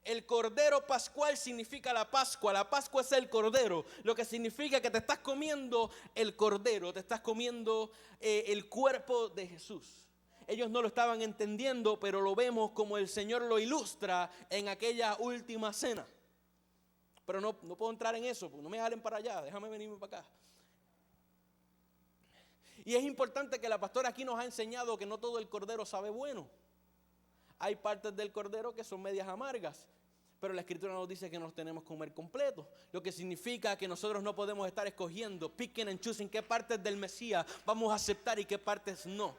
El cordero pascual significa la Pascua. La Pascua es el cordero, lo que significa que te estás comiendo el cordero, te estás comiendo el cuerpo de Jesús. Ellos no lo estaban entendiendo, pero lo vemos como el Señor lo ilustra en aquella última cena. Pero no puedo entrar en eso, no me jalen para allá, déjame venirme para acá. Y es importante que la pastora aquí nos ha enseñado que no todo el cordero sabe bueno. Hay partes del cordero que son medias amargas, pero la Escritura nos dice que nos tenemos que comer completo. Lo que significa que nosotros no podemos estar escogiendo, picking and choosing qué partes del Mesías vamos a aceptar y qué partes no.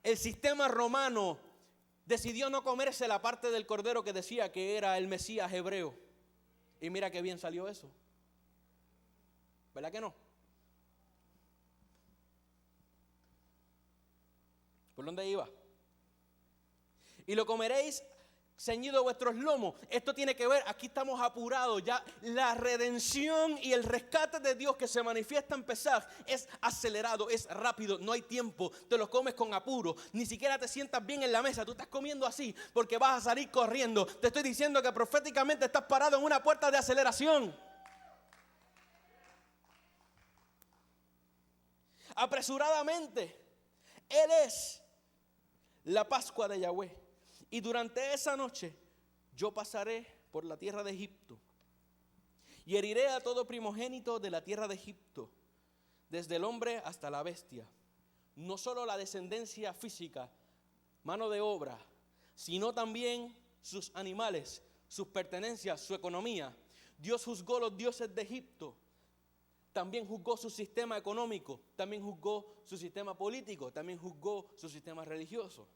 El sistema romano decidió no comerse la parte del cordero que decía que era el Mesías hebreo. Y mira qué bien salió eso. ¿Verdad que no? ¿Por dónde iba? Y lo comeréis ceñido vuestros lomos. Esto tiene que ver, aquí estamos apurados ya. La redención y el rescate de Dios que se manifiesta en Pesaj es acelerado, es rápido, no hay tiempo. Te lo comes con apuro, ni siquiera te sientas bien en la mesa. Tú estás comiendo así porque vas a salir corriendo. Te estoy diciendo que proféticamente estás parado en una puerta de aceleración. Apresuradamente. Él es la Pascua de Yahweh. Y durante esa noche yo pasaré por la tierra de Egipto y heriré a todo primogénito de la tierra de Egipto, desde el hombre hasta la bestia. No solo la descendencia física, mano de obra, sino también sus animales, sus pertenencias, su economía. Dios juzgó los dioses de Egipto. También juzgó su sistema económico, también juzgó su sistema político, también juzgó su sistema religioso.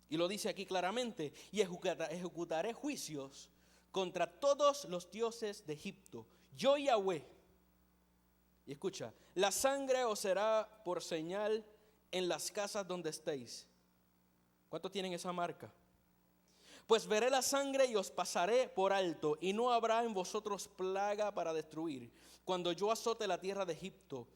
Y lo dice aquí claramente, y ejecutaré juicios contra todos los dioses de Egipto. Yo Yahweh. Y escucha, la sangre os será por señal en las casas donde estéis. ¿Cuántos tienen esa marca? Pues veré la sangre y os pasaré por alto, y no habrá en vosotros plaga para destruir, cuando yo azote la tierra de Egipto.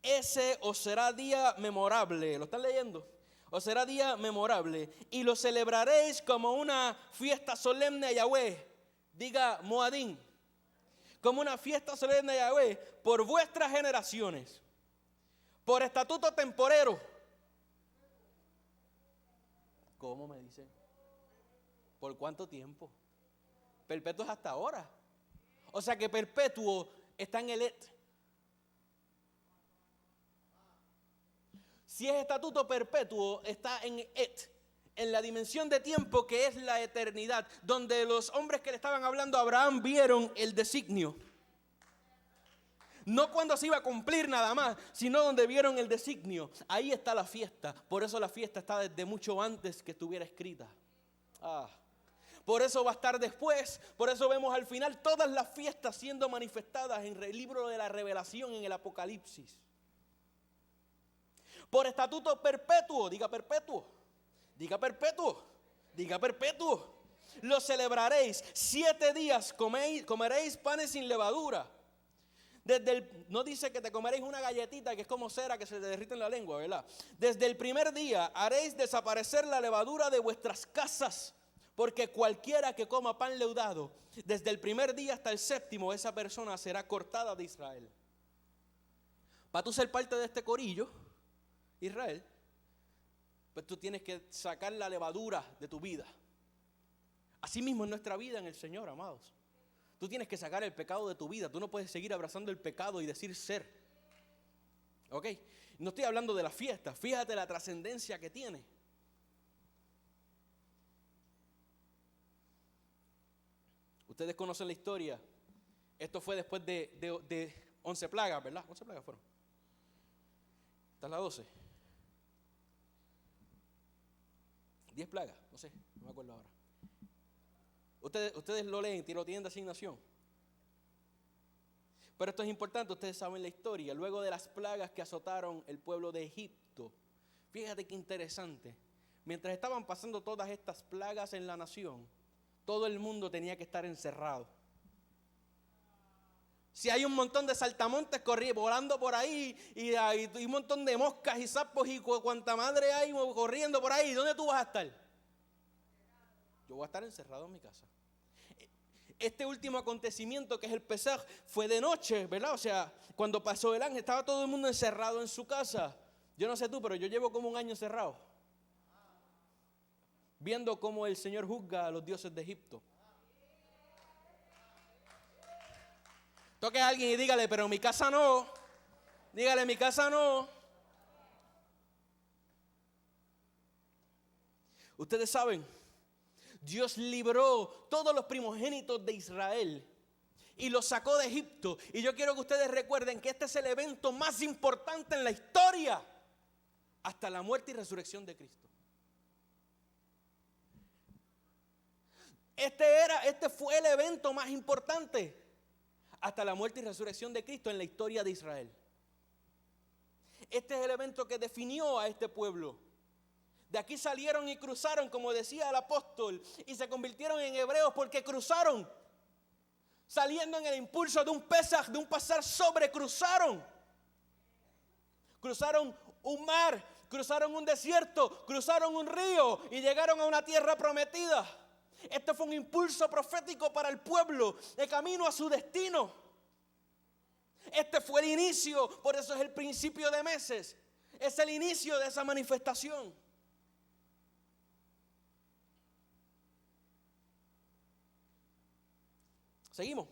Ese os será día memorable. ¿Lo están leyendo? Os será día memorable, y lo celebraréis como una fiesta solemne a Yahweh. Diga Moadín. Como una fiesta solemne a Yahweh por vuestras generaciones, por estatuto temporero. ¿Cómo me dice? ¿Por cuánto tiempo? Perpetuo es hasta ahora. O sea que perpetuo está en el et. Si es estatuto perpetuo, está en et, en la dimensión de tiempo que es la eternidad, donde los hombres que le estaban hablando a Abraham vieron el designio. No cuando se iba a cumplir nada más, sino donde vieron el designio. Ahí está la fiesta. Por eso la fiesta está desde mucho antes que estuviera escrita. Por eso va a estar después. Por eso vemos al final todas las fiestas siendo manifestadas en el libro de la Revelación, en el Apocalipsis. Por estatuto perpetuo, diga perpetuo, diga perpetuo, diga perpetuo. Lo celebraréis 7 días, comeréis panes sin levadura. No dice que te comeréis una galletita que es como cera que se te derrite en la lengua, ¿verdad? Desde el primer día haréis desaparecer la levadura de vuestras casas, porque cualquiera que coma pan leudado, desde el primer día hasta el 7º, esa persona será cortada de Israel. Para tú ser parte de este corillo, Israel, pues tú tienes que sacar la levadura de tu vida. Así mismo es nuestra vida en el Señor, amados. Tú tienes que sacar el pecado de tu vida. Tú no puedes seguir abrazando el pecado y decir ser. ¿Ok? No estoy hablando de la fiesta. Fíjate la trascendencia que tiene. Ustedes conocen la historia. Esto fue después de 11 plagas, ¿verdad? 11 plagas fueron. Esta es la 12. 10 plagas, no sé, no me acuerdo ahora. Ustedes lo leen y lo tienen de asignación. Pero esto es importante, ustedes saben la historia. Luego de las plagas que azotaron el pueblo de Egipto, fíjate qué interesante. Mientras estaban pasando todas estas plagas en la nación, todo el mundo tenía que estar encerrado. Si hay un montón de saltamontes volando por ahí y un montón de moscas y sapos y cuanta madre hay corriendo por ahí, ¿dónde tú vas a estar? Yo voy a estar encerrado en mi casa. Este último acontecimiento, que es el Pesaj, fue de noche, ¿verdad? O sea, cuando pasó el ángel, estaba todo el mundo encerrado en su casa. Yo no sé tú, pero yo llevo como un año encerrado, viendo cómo el Señor juzga a los dioses de Egipto. Toque a alguien y dígale, pero en mi casa no. Dígale, en mi casa no. Ustedes saben, Dios libró todos los primogénitos de Israel y los sacó de Egipto. Y yo quiero que ustedes recuerden que este es el evento más importante en la historia, hasta la muerte y resurrección de Cristo. Este fue el evento más importante hasta la muerte y resurrección de Cristo en la historia de Israel. Este es el evento que definió a este pueblo. De aquí salieron y cruzaron, como decía el apóstol, y se convirtieron en hebreos porque cruzaron, saliendo en el impulso de un Pesaj, de un pasar sobre, cruzaron un mar, cruzaron un desierto, cruzaron un río y llegaron a una tierra prometida. Este fue un impulso profético para el pueblo, de camino a su destino. Este fue el inicio, por eso es el principio de meses. Es el inicio de esa manifestación. Seguimos.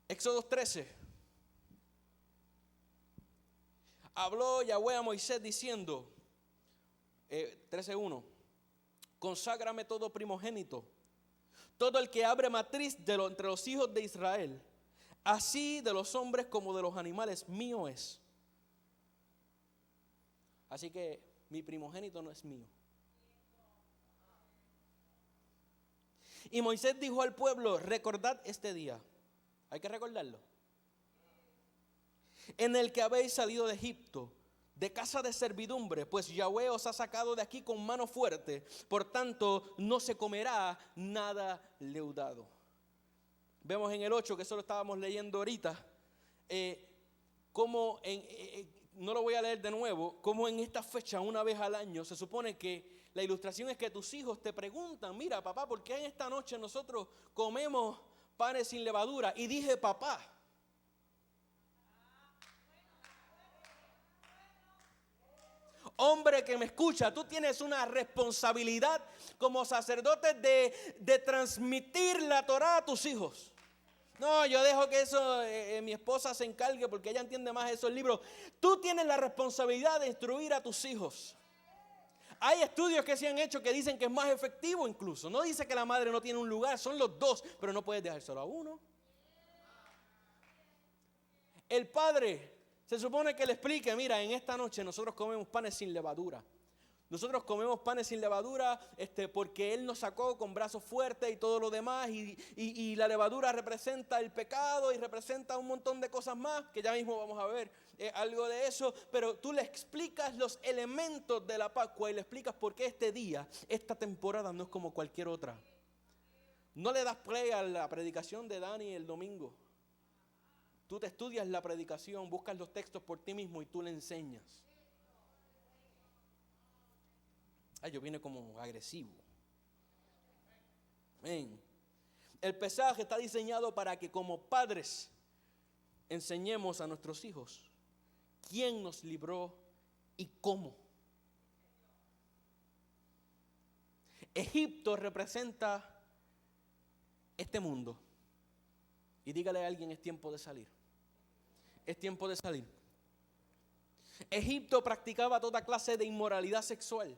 Éxodo 13. Habló Yahweh a Moisés diciendo, 13:1. Conságrame todo primogénito, todo el que abre matriz entre los hijos de Israel, así de los hombres como de los animales, mío es. Así que mi primogénito no es mío. Y Moisés dijo al pueblo, recordad este día. Hay que recordarlo. En el que habéis salido de Egipto, de casa de servidumbre, pues Yahweh os ha sacado de aquí con mano fuerte. Por tanto, no se comerá nada leudado. Vemos en el 8, que solo estábamos leyendo ahorita, como no lo voy a leer de nuevo, como en esta fecha, una vez al año, se supone que la ilustración es que tus hijos te preguntan, mira papá, ¿por qué en esta noche nosotros comemos panes sin levadura? Y dije papá. Hombre que me escucha, tú tienes una responsabilidad como sacerdote de transmitir la Torá a tus hijos. No, yo dejo que eso mi esposa se encargue porque ella entiende más esos libros. Tú tienes la responsabilidad de instruir a tus hijos. Hay estudios que se han hecho que dicen que es más efectivo incluso. No dice que la madre no tiene un lugar, son los dos, pero no puedes dejárselo a uno. El padre se supone que le explique, mira, en esta noche nosotros comemos panes sin levadura. Nosotros comemos panes sin levadura porque Él nos sacó con brazos fuertes y todo lo demás. Y la levadura representa el pecado y representa un montón de cosas más que ya mismo vamos a ver algo de eso. Pero tú le explicas los elementos de la Pascua y le explicas por qué este día, esta temporada no es como cualquier otra. No le das play a la predicación de Dani el domingo. Tú te estudias la predicación, buscas los textos por ti mismo y tú le enseñas. Ay, yo vine como agresivo. Amén. El pesaje está diseñado para que como padres enseñemos a nuestros hijos quién nos libró y cómo. Egipto representa este mundo. Y dígale a alguien, es tiempo de salir. Es tiempo de salir. Egipto practicaba toda clase de inmoralidad sexual.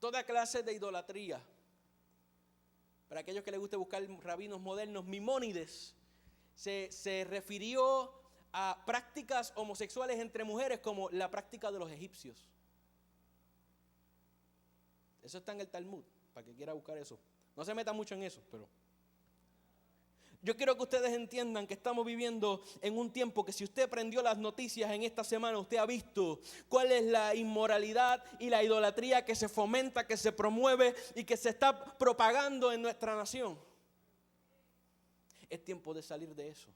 Toda clase de idolatría. Para aquellos que les guste buscar rabinos modernos, Maimónides se refirió a prácticas homosexuales entre mujeres como la práctica de los egipcios. Eso está en el Talmud, para que quiera buscar eso. No se meta mucho en eso, pero yo quiero que ustedes entiendan que estamos viviendo en un tiempo que si usted prendió las noticias en esta semana, usted ha visto cuál es la inmoralidad y la idolatría que se fomenta, que se promueve y que se está propagando en nuestra nación. Es tiempo de salir de eso.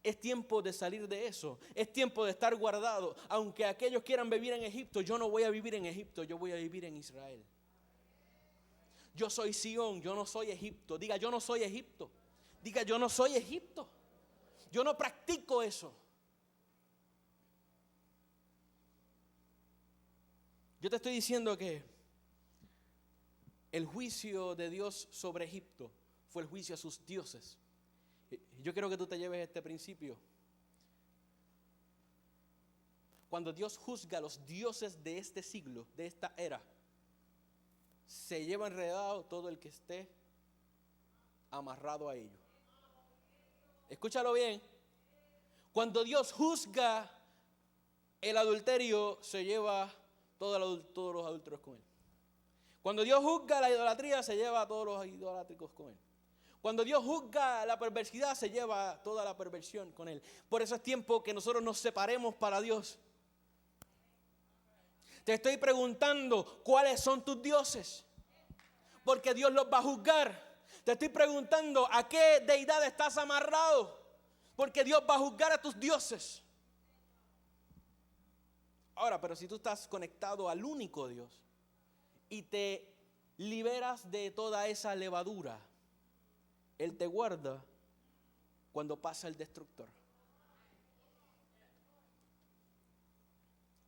Es tiempo de salir de eso. Es tiempo de estar guardado. Aunque aquellos quieran vivir en Egipto, yo no voy a vivir en Egipto, yo voy a vivir en Israel. Yo soy Sión, yo no soy Egipto. Diga, yo no soy Egipto. Diga, yo no soy Egipto. Yo no practico eso. Yo te estoy diciendo que el juicio de Dios sobre Egipto fue el juicio a sus dioses. Yo quiero que tú te lleves este principio. Cuando Dios juzga a los dioses de este siglo, de esta era, se lleva enredado todo el que esté amarrado a ellos. Escúchalo bien. Cuando Dios juzga el adulterio, se lleva todos los adúlteros con él. Cuando Dios juzga la idolatría, se lleva a todos los idolátricos con él. Cuando Dios juzga la perversidad, se lleva toda la perversión con él. Por eso es tiempo que nosotros nos separemos para Dios. Te estoy preguntando, ¿cuáles son tus dioses? Porque Dios los va a juzgar. Te estoy preguntando, ¿a qué deidad estás amarrado? Porque Dios va a juzgar a tus dioses. Ahora, pero si tú estás conectado al único Dios y te liberas de toda esa levadura, Él te guarda cuando pasa el destructor.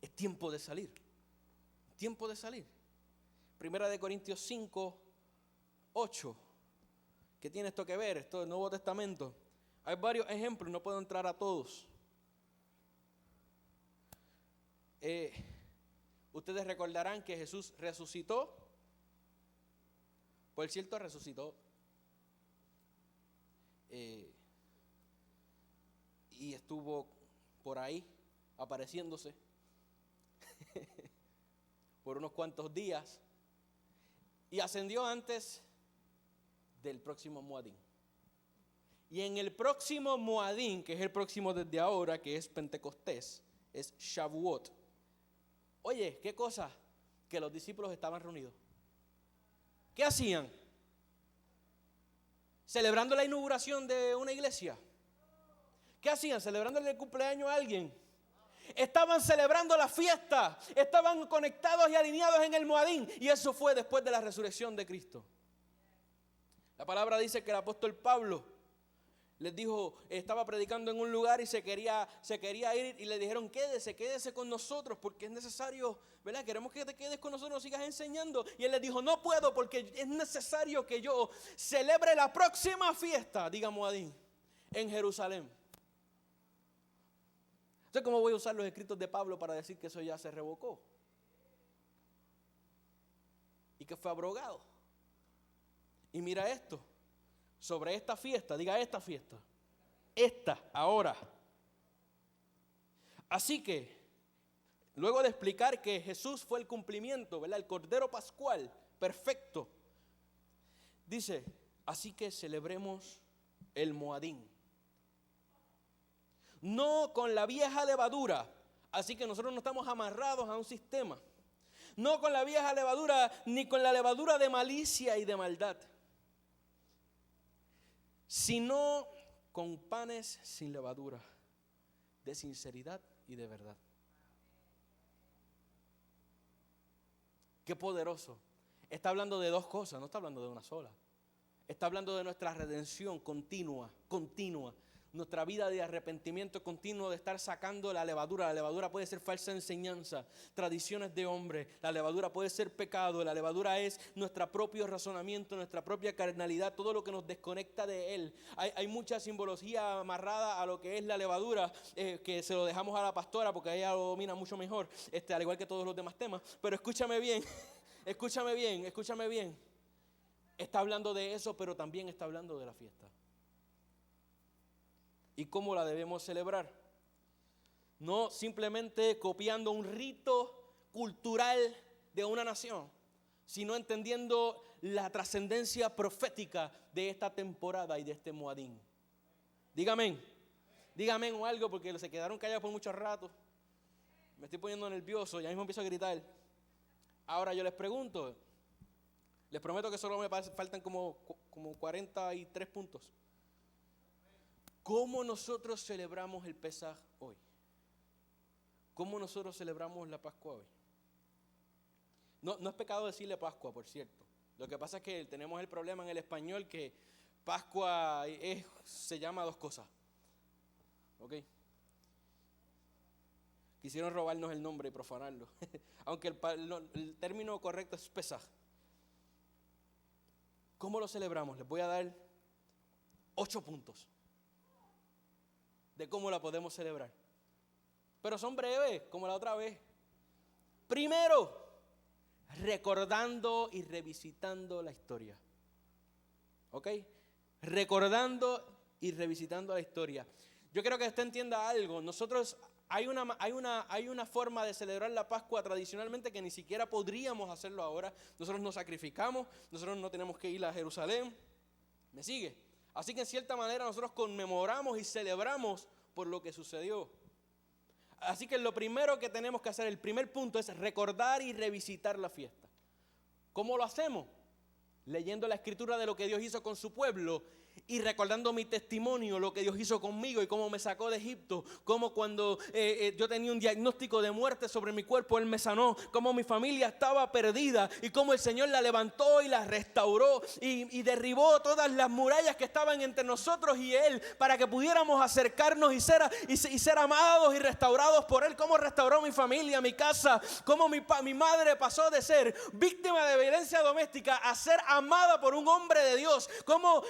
Es tiempo de salir. Tiempo de salir. Primera de Corintios 5, 8. ¿Qué tiene esto que ver? Esto es el Nuevo Testamento. Hay varios ejemplos, no puedo entrar a todos. Ustedes recordarán que Jesús resucitó. Por cierto, resucitó. Y estuvo por ahí apareciéndose por unos cuantos días. Y ascendió antes del próximo Moadín. Y en el próximo Moadín, que es el próximo desde ahora, que es Pentecostés, es Shavuot. Oye, ¿qué cosa? Que los discípulos estaban reunidos. ¿Qué hacían? ¿Celebrando la inauguración de una iglesia? ¿Qué hacían? ¿Celebrando el cumpleaños a alguien? Estaban celebrando la fiesta. Estaban conectados y alineados en el Moadín. Y eso fue después de la resurrección de Cristo. La palabra dice que el apóstol Pablo les dijo, estaba predicando en un lugar y se quería ir y le dijeron, quédese con nosotros porque es necesario, ¿verdad? Queremos que te quedes con nosotros, nos sigas enseñando. Y él les dijo, no puedo porque es necesario que yo celebre la próxima fiesta, diga Moadín, en Jerusalén. Entonces, ¿cómo voy a usar los escritos de Pablo para decir que eso ya se revocó? Y que fue abrogado. Y mira esto, sobre esta fiesta, diga esta fiesta, esta, ahora. Así que, luego de explicar que Jesús fue el cumplimiento, ¿verdad? El Cordero Pascual, perfecto. Dice, así que celebremos el Moadín. No con la vieja levadura, así que nosotros no estamos amarrados a un sistema. No con la vieja levadura, ni con la levadura de malicia y de maldad, sino con panes sin levadura, de sinceridad y de verdad. Qué poderoso. Está hablando de dos cosas, no está hablando de una sola. Está hablando de nuestra redención continua. Nuestra vida de arrepentimiento continuo, de estar sacando la levadura. La levadura puede ser falsa enseñanza, tradiciones de hombre. La levadura puede ser pecado. La levadura es nuestro propio razonamiento, nuestra propia carnalidad, todo lo que nos desconecta de Él. Hay mucha simbología amarrada a lo que es la levadura, que se lo dejamos a la pastora porque ella lo domina mucho mejor, al igual que todos los demás temas. Pero escúchame bien, escúchame bien. Está hablando de eso, pero también está hablando de la fiesta. ¿Y cómo la debemos celebrar? No simplemente copiando un rito cultural de una nación, sino entendiendo la trascendencia profética de esta temporada y de este Moadín. Dígame o algo, porque se quedaron callados por mucho rato. Me estoy poniendo nervioso, ya mismo empiezo a gritar. Ahora yo les pregunto, les prometo que solo me faltan como 43 puntos. ¿Cómo nosotros celebramos el Pesaj hoy? ¿Cómo nosotros celebramos la Pascua hoy? No es pecado decirle Pascua, por cierto. Lo que pasa es que tenemos el problema en el español que Pascua se llama dos cosas. ¿Ok? Quisieron robarnos el nombre y profanarlo. Aunque el término correcto es Pesaj. ¿Cómo lo celebramos? Les voy a dar 8 puntos de cómo la podemos celebrar. Pero son breves, como la otra vez. Primero, recordando y revisitando la historia. ¿Ok? Recordando y revisitando la historia. Yo quiero que usted entienda algo. Nosotros hay una forma de celebrar la Pascua tradicionalmente que ni siquiera podríamos hacerlo ahora. Nosotros nos sacrificamos, nosotros no tenemos que ir a Jerusalén. ¿Me sigue? Así que en cierta manera nosotros conmemoramos y celebramos por lo que sucedió. Así que lo primero que tenemos que hacer, el primer punto, es recordar y revisitar la fiesta. ¿Cómo lo hacemos? Leyendo la escritura de lo que Dios hizo con su pueblo y recordando mi testimonio, lo que Dios hizo conmigo y cómo me sacó de Egipto, cómo cuando yo tenía un diagnóstico de muerte sobre mi cuerpo, Él me sanó, cómo mi familia estaba perdida y cómo el Señor la levantó y la restauró y derribó todas las murallas que estaban entre nosotros y Él para que pudiéramos acercarnos y ser amados y restaurados por Él, cómo restauró mi familia, mi casa, cómo mi madre pasó de ser víctima de violencia doméstica a ser amada por un hombre de Dios, cómo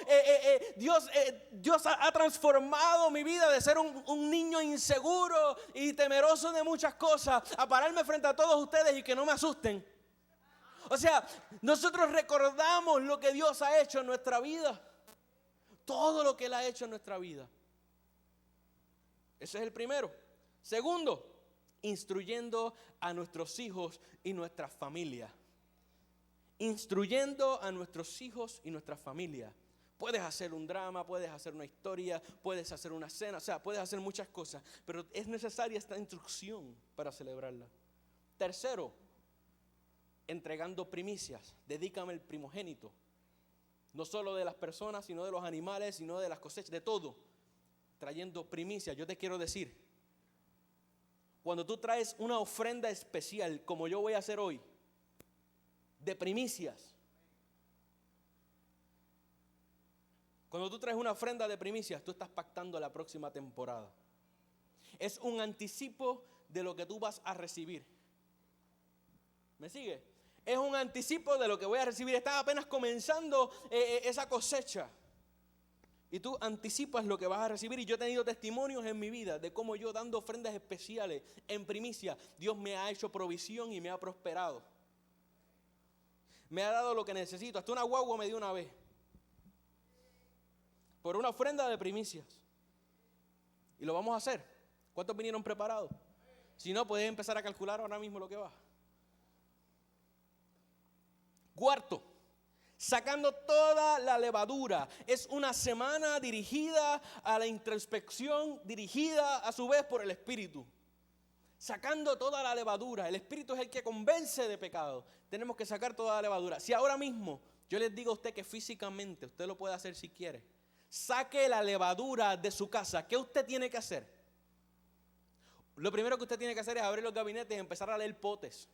Dios ha transformado mi vida de ser un niño inseguro y temeroso de muchas cosas a pararme frente a todos ustedes y que no me asusten. O sea, nosotros recordamos lo que Dios ha hecho en nuestra vida, todo lo que Él ha hecho en nuestra vida. Ese es el primero. Segundo, instruyendo a nuestros hijos y nuestras familias. Instruyendo a nuestros hijos y nuestras familias. Puedes hacer un drama, puedes hacer una historia, puedes hacer una cena, o sea, puedes hacer muchas cosas, pero es necesaria esta instrucción para celebrarla. Tercero, entregando primicias. Dedícame el primogénito. No solo de las personas, sino de los animales, sino de las cosechas, de todo. Trayendo primicias. Yo te quiero decir, cuando tú traes una ofrenda especial, como yo voy a hacer hoy, de primicias, cuando tú traes una ofrenda de primicias, tú estás pactando la próxima temporada. Es un anticipo de lo que tú vas a recibir. ¿Me sigue? Es un anticipo de lo que voy a recibir. Estás apenas comenzando esa cosecha. Y tú anticipas lo que vas a recibir. Y yo he tenido testimonios en mi vida de cómo yo dando ofrendas especiales en primicia, Dios me ha hecho provisión y me ha prosperado. Me ha dado lo que necesito. Hasta una guagua me dio una vez. Por una ofrenda de primicias. Y lo vamos a hacer. ¿Cuántos vinieron preparados? Si no, puedes empezar a calcular ahora mismo lo que va. Cuarto, sacando toda la levadura. Es una semana dirigida a la introspección, dirigida a su vez por el Espíritu. Sacando toda la levadura. El Espíritu es el que convence de pecado. Tenemos que sacar toda la levadura. Si ahora mismo yo les digo a usted que físicamente, usted lo puede hacer si quiere, saque la levadura de su casa, ¿qué usted tiene que hacer? Lo primero que usted tiene que hacer es abrir los gabinetes y empezar a leer potes.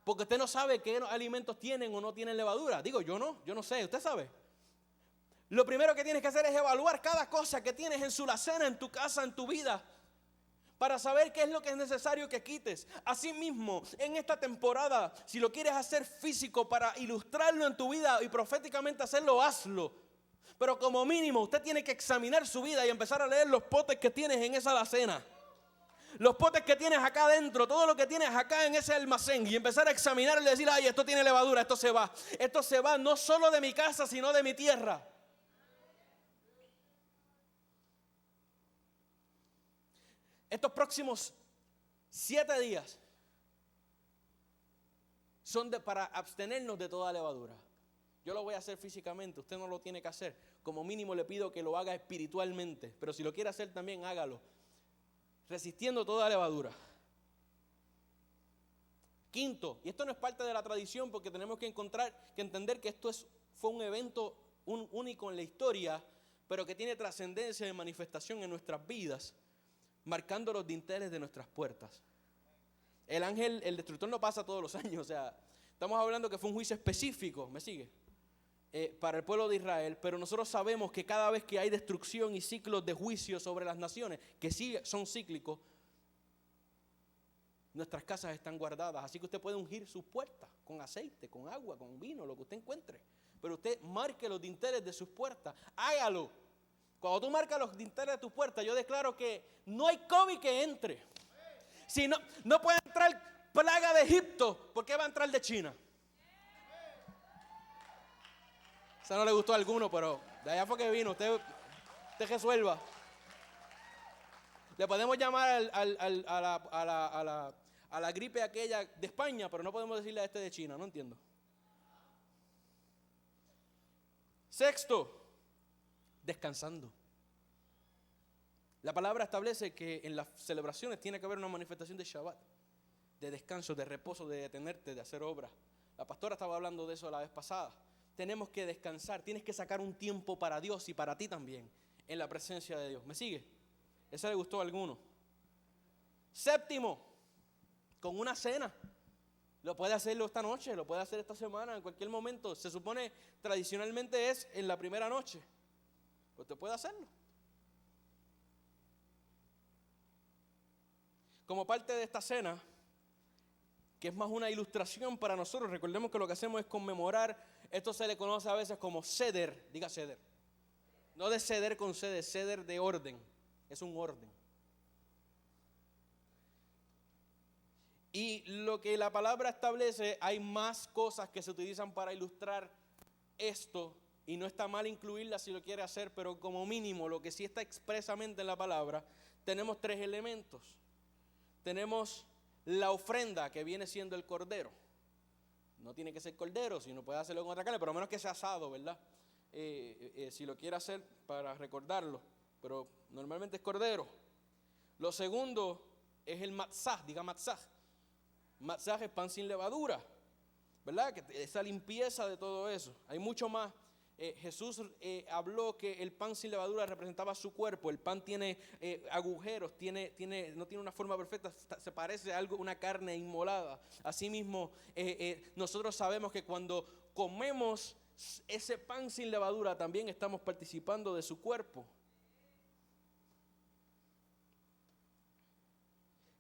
Porque usted no sabe qué alimentos tienen o no tienen levadura. Digo, yo no sé, usted sabe. Lo primero que tienes que hacer es evaluar cada cosa que tienes en su alacena, en tu casa, en tu vida, para saber qué es lo que es necesario que quites. Asimismo, en esta temporada, si lo quieres hacer físico para ilustrarlo en tu vida y proféticamente hacerlo, hazlo. Pero como mínimo, usted tiene que examinar su vida y empezar a leer los potes que tienes en esa alacena. Los potes que tienes acá adentro, todo lo que tienes acá en ese almacén, y empezar a examinar y decir, ay, esto tiene levadura, esto se va. Esto se va no solo de mi casa, sino de mi tierra. Estos próximos 7 días son para abstenernos de toda levadura. Yo lo voy a hacer físicamente, usted no lo tiene que hacer. Como mínimo le pido que lo haga espiritualmente, pero si lo quiere hacer también hágalo. Resistiendo toda levadura. Quinto, y esto no es parte de la tradición porque tenemos que entender que esto fue un evento único en la historia, pero que tiene trascendencia de manifestación en nuestras vidas, marcando los dinteles de nuestras puertas. El ángel, el destructor no pasa todos los años, o sea, estamos hablando que fue un juicio específico, ¿me sigue? Para el pueblo de Israel, pero nosotros sabemos que cada vez que hay destrucción y ciclos de juicio sobre las naciones, que sí son cíclicos, nuestras casas están guardadas, así que usted puede ungir sus puertas con aceite, con agua, con vino, lo que usted encuentre, pero usted marque los dinteles de sus puertas, hágalo. Cuando tú marcas los dinteles de tu puerta, yo declaro que no hay COVID que entre. Si no puede entrar plaga de Egipto, ¿por qué va a entrar de China? Eso no le gustó a alguno, pero de allá fue que vino. Usted resuelva. Le podemos llamar a la gripe aquella de España, pero no podemos decirle a este de China, no entiendo. Sexto, descansando. La palabra establece que en las celebraciones tiene que haber una manifestación de Shabbat, de descanso, de reposo, de detenerte, de hacer obra. La pastora estaba hablando de eso la vez pasada. Tenemos que descansar, tienes que sacar un tiempo para Dios y para ti también, en la presencia de Dios. ¿Me sigue? ¿Eso le gustó a alguno? Séptimo, con una cena. Lo puede hacerlo esta noche, lo puede hacer esta semana, en cualquier momento. Se supone, tradicionalmente es en la primera noche. Pues usted puede hacerlo. Como parte de esta cena, que es más una ilustración para nosotros, recordemos que lo que hacemos es conmemorar. Esto se le conoce a veces como ceder, diga ceder. No de ceder con ceder, ceder de orden, es un orden. Y lo que la palabra establece, hay más cosas que se utilizan para ilustrar esto, y no está mal incluirlas si lo quiere hacer, pero como mínimo, lo que sí está expresamente en la palabra, tenemos 3 elementos. Tenemos la ofrenda, que viene siendo el cordero. No tiene que ser cordero, si no puede hacerlo con otra carne, pero a menos que sea asado, ¿verdad? Si lo quiere hacer para recordarlo, pero normalmente es cordero. Lo segundo es el matzah, diga matzah. Matzah es pan sin levadura, ¿verdad? Que esa limpieza de todo eso. Hay mucho más. Jesús habló que el pan sin levadura representaba su cuerpo. El pan tiene agujeros, no tiene una forma perfecta, se parece a algo, una carne inmolada. Asimismo, nosotros sabemos que cuando comemos ese pan sin levadura, también estamos participando de su cuerpo.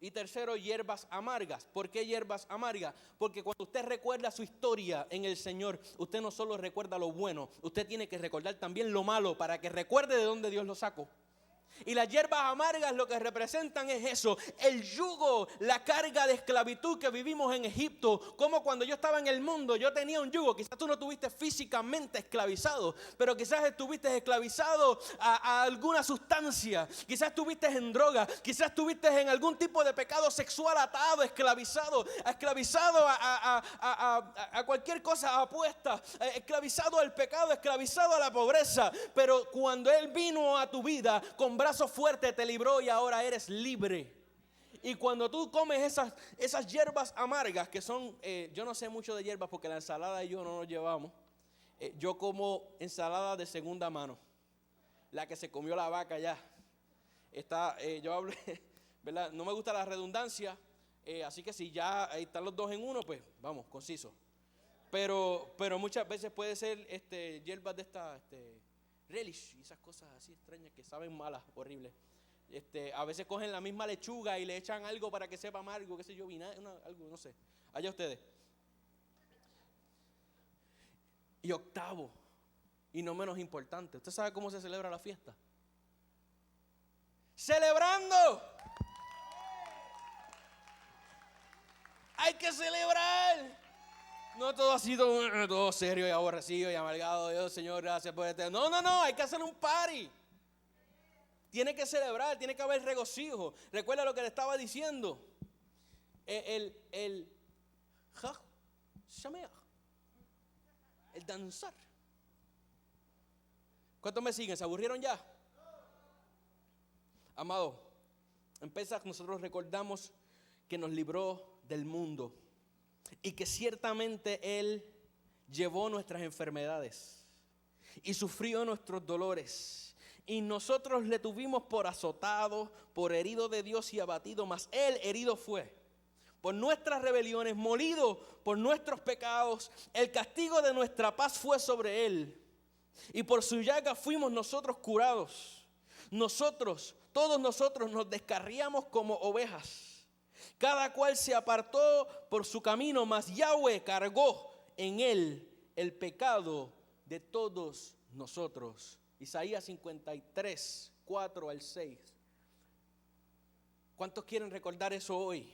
Y tercero, hierbas amargas. ¿Por qué hierbas amargas? Porque cuando usted recuerda su historia en el Señor, usted no solo recuerda lo bueno, usted tiene que recordar también lo malo para que recuerde de dónde Dios lo sacó. Y las hierbas amargas lo que representan es eso, el yugo, la carga de esclavitud que vivimos en Egipto. Como cuando yo estaba en el mundo, yo tenía un yugo. Quizás tú no estuviste físicamente esclavizado, pero quizás estuviste esclavizado a alguna sustancia. Quizás estuviste en droga, quizás estuviste en algún tipo de pecado sexual atado, esclavizado a cualquier cosa, a apuesta, esclavizado al pecado, esclavizado a la pobreza. Pero cuando Él vino a tu vida con brazos fuertes, te libró y ahora eres libre. Y cuando tú comes esas hierbas amargas, que son, yo no sé mucho de hierbas porque la ensalada y yo no nos llevamos. Yo como ensalada de segunda mano, la que se comió la vaca ya. Yo hablé, ¿verdad? No me gusta la redundancia, así que si ya ahí están los dos en uno, pues vamos, conciso. Pero muchas veces puede ser hierbas de estas, relish y esas cosas así extrañas que saben malas, horribles. A veces cogen la misma lechuga y le echan algo para que sepa amargo, qué sé yo, vinagre, algo, no sé. Allá ustedes. Y octavo, y no menos importante, ¿usted sabe cómo se celebra la fiesta? ¡Celebrando! ¡Hay que celebrar! No todo así, todo serio y aborrecido y amargado. Dios, Señor, gracias por este. No, hay que hacer un party. Tiene que celebrar, tiene que haber regocijo. Recuerda lo que le estaba diciendo. El danzar. ¿Cuántos me siguen? ¿Se aburrieron ya? Amado, en Pesaj nosotros recordamos que nos libró del mundo. Y que ciertamente Él llevó nuestras enfermedades y sufrió nuestros dolores. Y nosotros le tuvimos por azotado, por herido de Dios y abatido, mas Él herido fue por nuestras rebeliones, molido por nuestros pecados. El castigo de nuestra paz fue sobre Él. Y por su llaga fuimos nosotros curados. Todos nosotros nos descarriamos como ovejas. Cada cual se apartó por su camino, mas Yahweh cargó en Él el pecado de todos nosotros. Isaías 53, 4 al 6. ¿Cuántos quieren recordar eso hoy?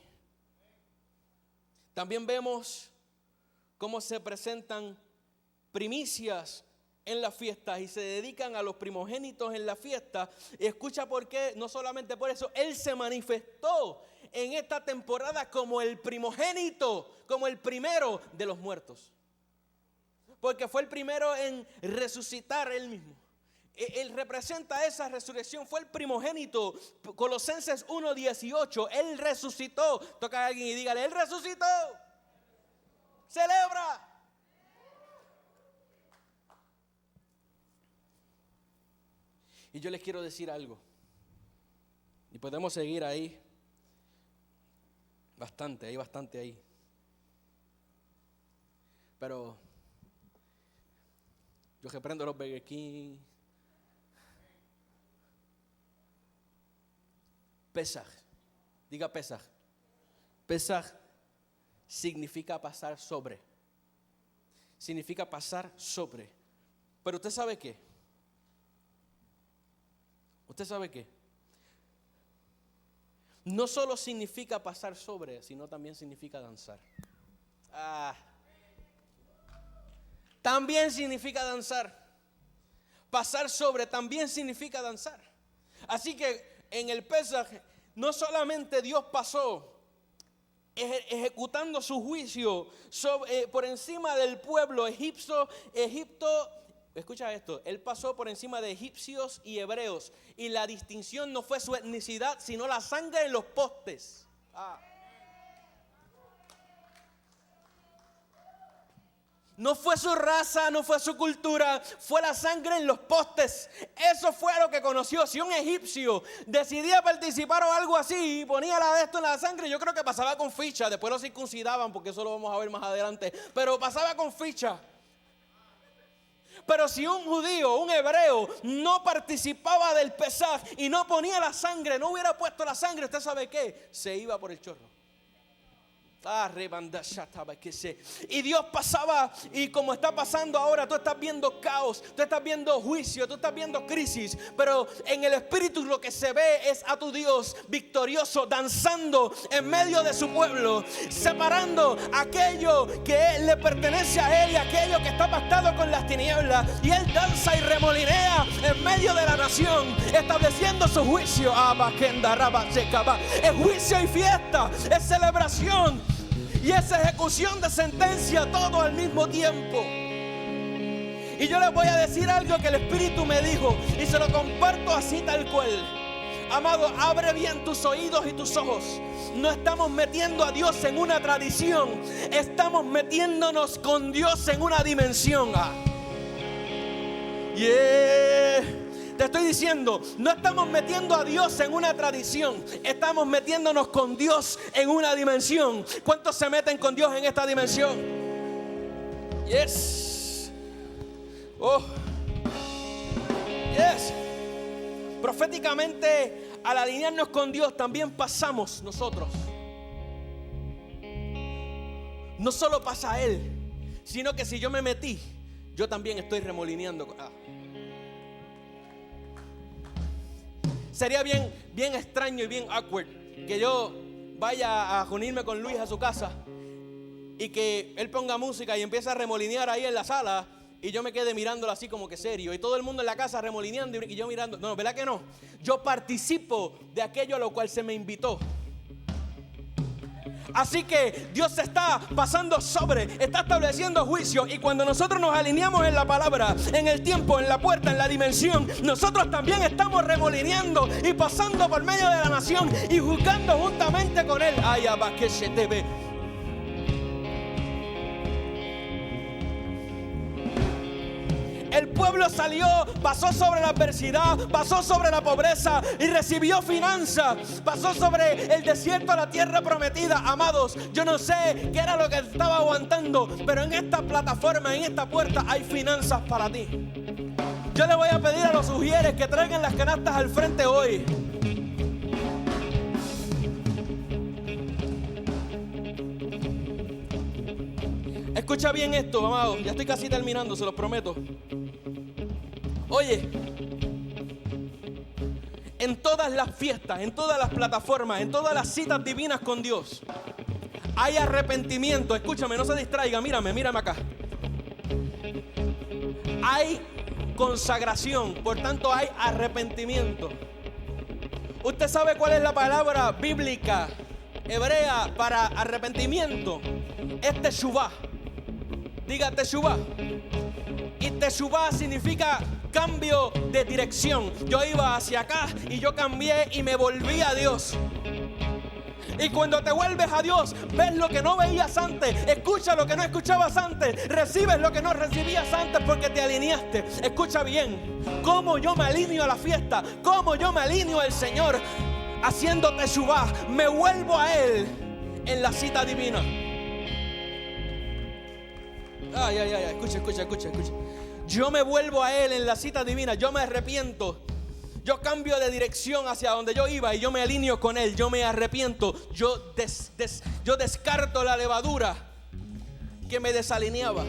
También vemos cómo se presentan primicias en las fiestas y se dedican a los primogénitos en la fiesta. Y escucha por qué, no solamente por eso, Él se manifestó en esta temporada como el primogénito, como el primero de los muertos. Porque fue el primero en resucitar Él mismo. Él representa esa resurrección, fue el primogénito. Colosenses 1:18, Él resucitó. Toca a alguien y dígale, Él resucitó. Celebra. Y yo les quiero decir algo. Y podemos seguir ahí. Hay bastante ahí. Pero yo que prendo los Burger King. Pesaj. Diga Pesaj. Pesaj significa pasar sobre. Significa pasar sobre. Pero usted sabe qué. ¿Usted sabe qué? No solo significa pasar sobre, sino también significa danzar. También significa danzar. Pasar sobre también significa danzar. Así que en el Pesaj no solamente Dios pasó ejecutando su juicio por encima del pueblo Egipto. Escucha esto, Él pasó por encima de egipcios y hebreos y la distinción no fue su etnicidad, sino la sangre en los postes. No fue su raza, no fue su cultura, fue la sangre en los postes. Eso fue lo que conoció. Si un egipcio decidía participar o algo así y ponía esto en la sangre, yo creo que pasaba con ficha. Después lo circuncidaban, porque eso lo vamos a ver más adelante. Pero pasaba con ficha. Pero si un judío, un hebreo, no participaba del Pesaj y no ponía la sangre, no hubiera puesto la sangre, ¿usted sabe qué? Se iba por el chorro. Y Dios pasaba, y como está pasando ahora, tú estás viendo caos, tú estás viendo juicio, tú estás viendo crisis, pero en el espíritu lo que se ve es a tu Dios victorioso, danzando en medio de su pueblo, separando aquello que le pertenece a Él y aquello que está pactado con las tinieblas, y Él danza y remolinea en medio de la nación, estableciendo su juicio. Es juicio y fiesta, es celebración y es ejecución de sentencia, todo al mismo tiempo. Y yo les voy a decir algo que el Espíritu me dijo, y se lo comparto así tal cual. Amado, abre bien tus oídos y tus ojos. No estamos metiendo a Dios en una tradición, estamos metiéndonos con Dios en una dimensión. Te estoy diciendo, no estamos metiendo a Dios en una tradición, estamos metiéndonos con Dios en una dimensión. ¿Cuántos se meten con Dios en esta dimensión? Yes. Oh. Yes. Proféticamente, al alinearnos con Dios, también pasamos nosotros. No solo pasa a Él, sino que si yo me metí, yo también estoy remolineando. Sería bien extraño y bien awkward que yo vaya a reunirme con Luis a su casa y que él ponga música y empiece a remolinear ahí en la sala y yo me quede mirándolo así como que serio, y todo el mundo en la casa remolineando y yo mirando. No, ¿verdad que no? Yo participo de aquello a lo cual se me invitó. Así que Dios está pasando sobre, está estableciendo juicio, y cuando nosotros nos alineamos en la palabra, en el tiempo, en la puerta, en la dimensión, nosotros también estamos remolineando y pasando por medio de la nación y juzgando juntamente con Él. Ay, abba, que se te ve. El pueblo salió, pasó sobre la adversidad, pasó sobre la pobreza y recibió finanzas. Pasó sobre el desierto a la tierra prometida. Amados, yo no sé qué era lo que estaba aguantando, pero en esta plataforma, en esta puerta, hay finanzas para ti. Yo le voy a pedir a los ujieres que traigan las canastas al frente hoy. Escucha bien esto, amado. Ya estoy casi terminando, se los prometo. Oye, en todas las fiestas, en todas las plataformas, en todas las citas divinas con Dios, hay arrepentimiento. Escúchame, no se distraiga, mírame acá. Hay consagración, por tanto hay arrepentimiento. ¿Usted sabe cuál es la palabra bíblica hebrea para arrepentimiento? Es teshuvah. Diga teshuvah. Y teshuvah significa cambio de dirección. Yo iba hacia acá y yo cambié y me volví a Dios. Y cuando te vuelves a Dios, ves lo que no veías antes, escuchas lo que no escuchabas antes, recibes lo que no recibías antes porque te alineaste. Escucha bien, cómo yo me alineo a la fiesta, cómo yo me alineo al Señor, haciendo teshuvah, me vuelvo a Él en la cita divina. Ay, escucha. Yo me vuelvo a Él en la cita divina, yo me arrepiento. Yo cambio de dirección hacia donde yo iba y yo me alineo con Él. Yo me arrepiento. Yo descarto la levadura que me desalineaba.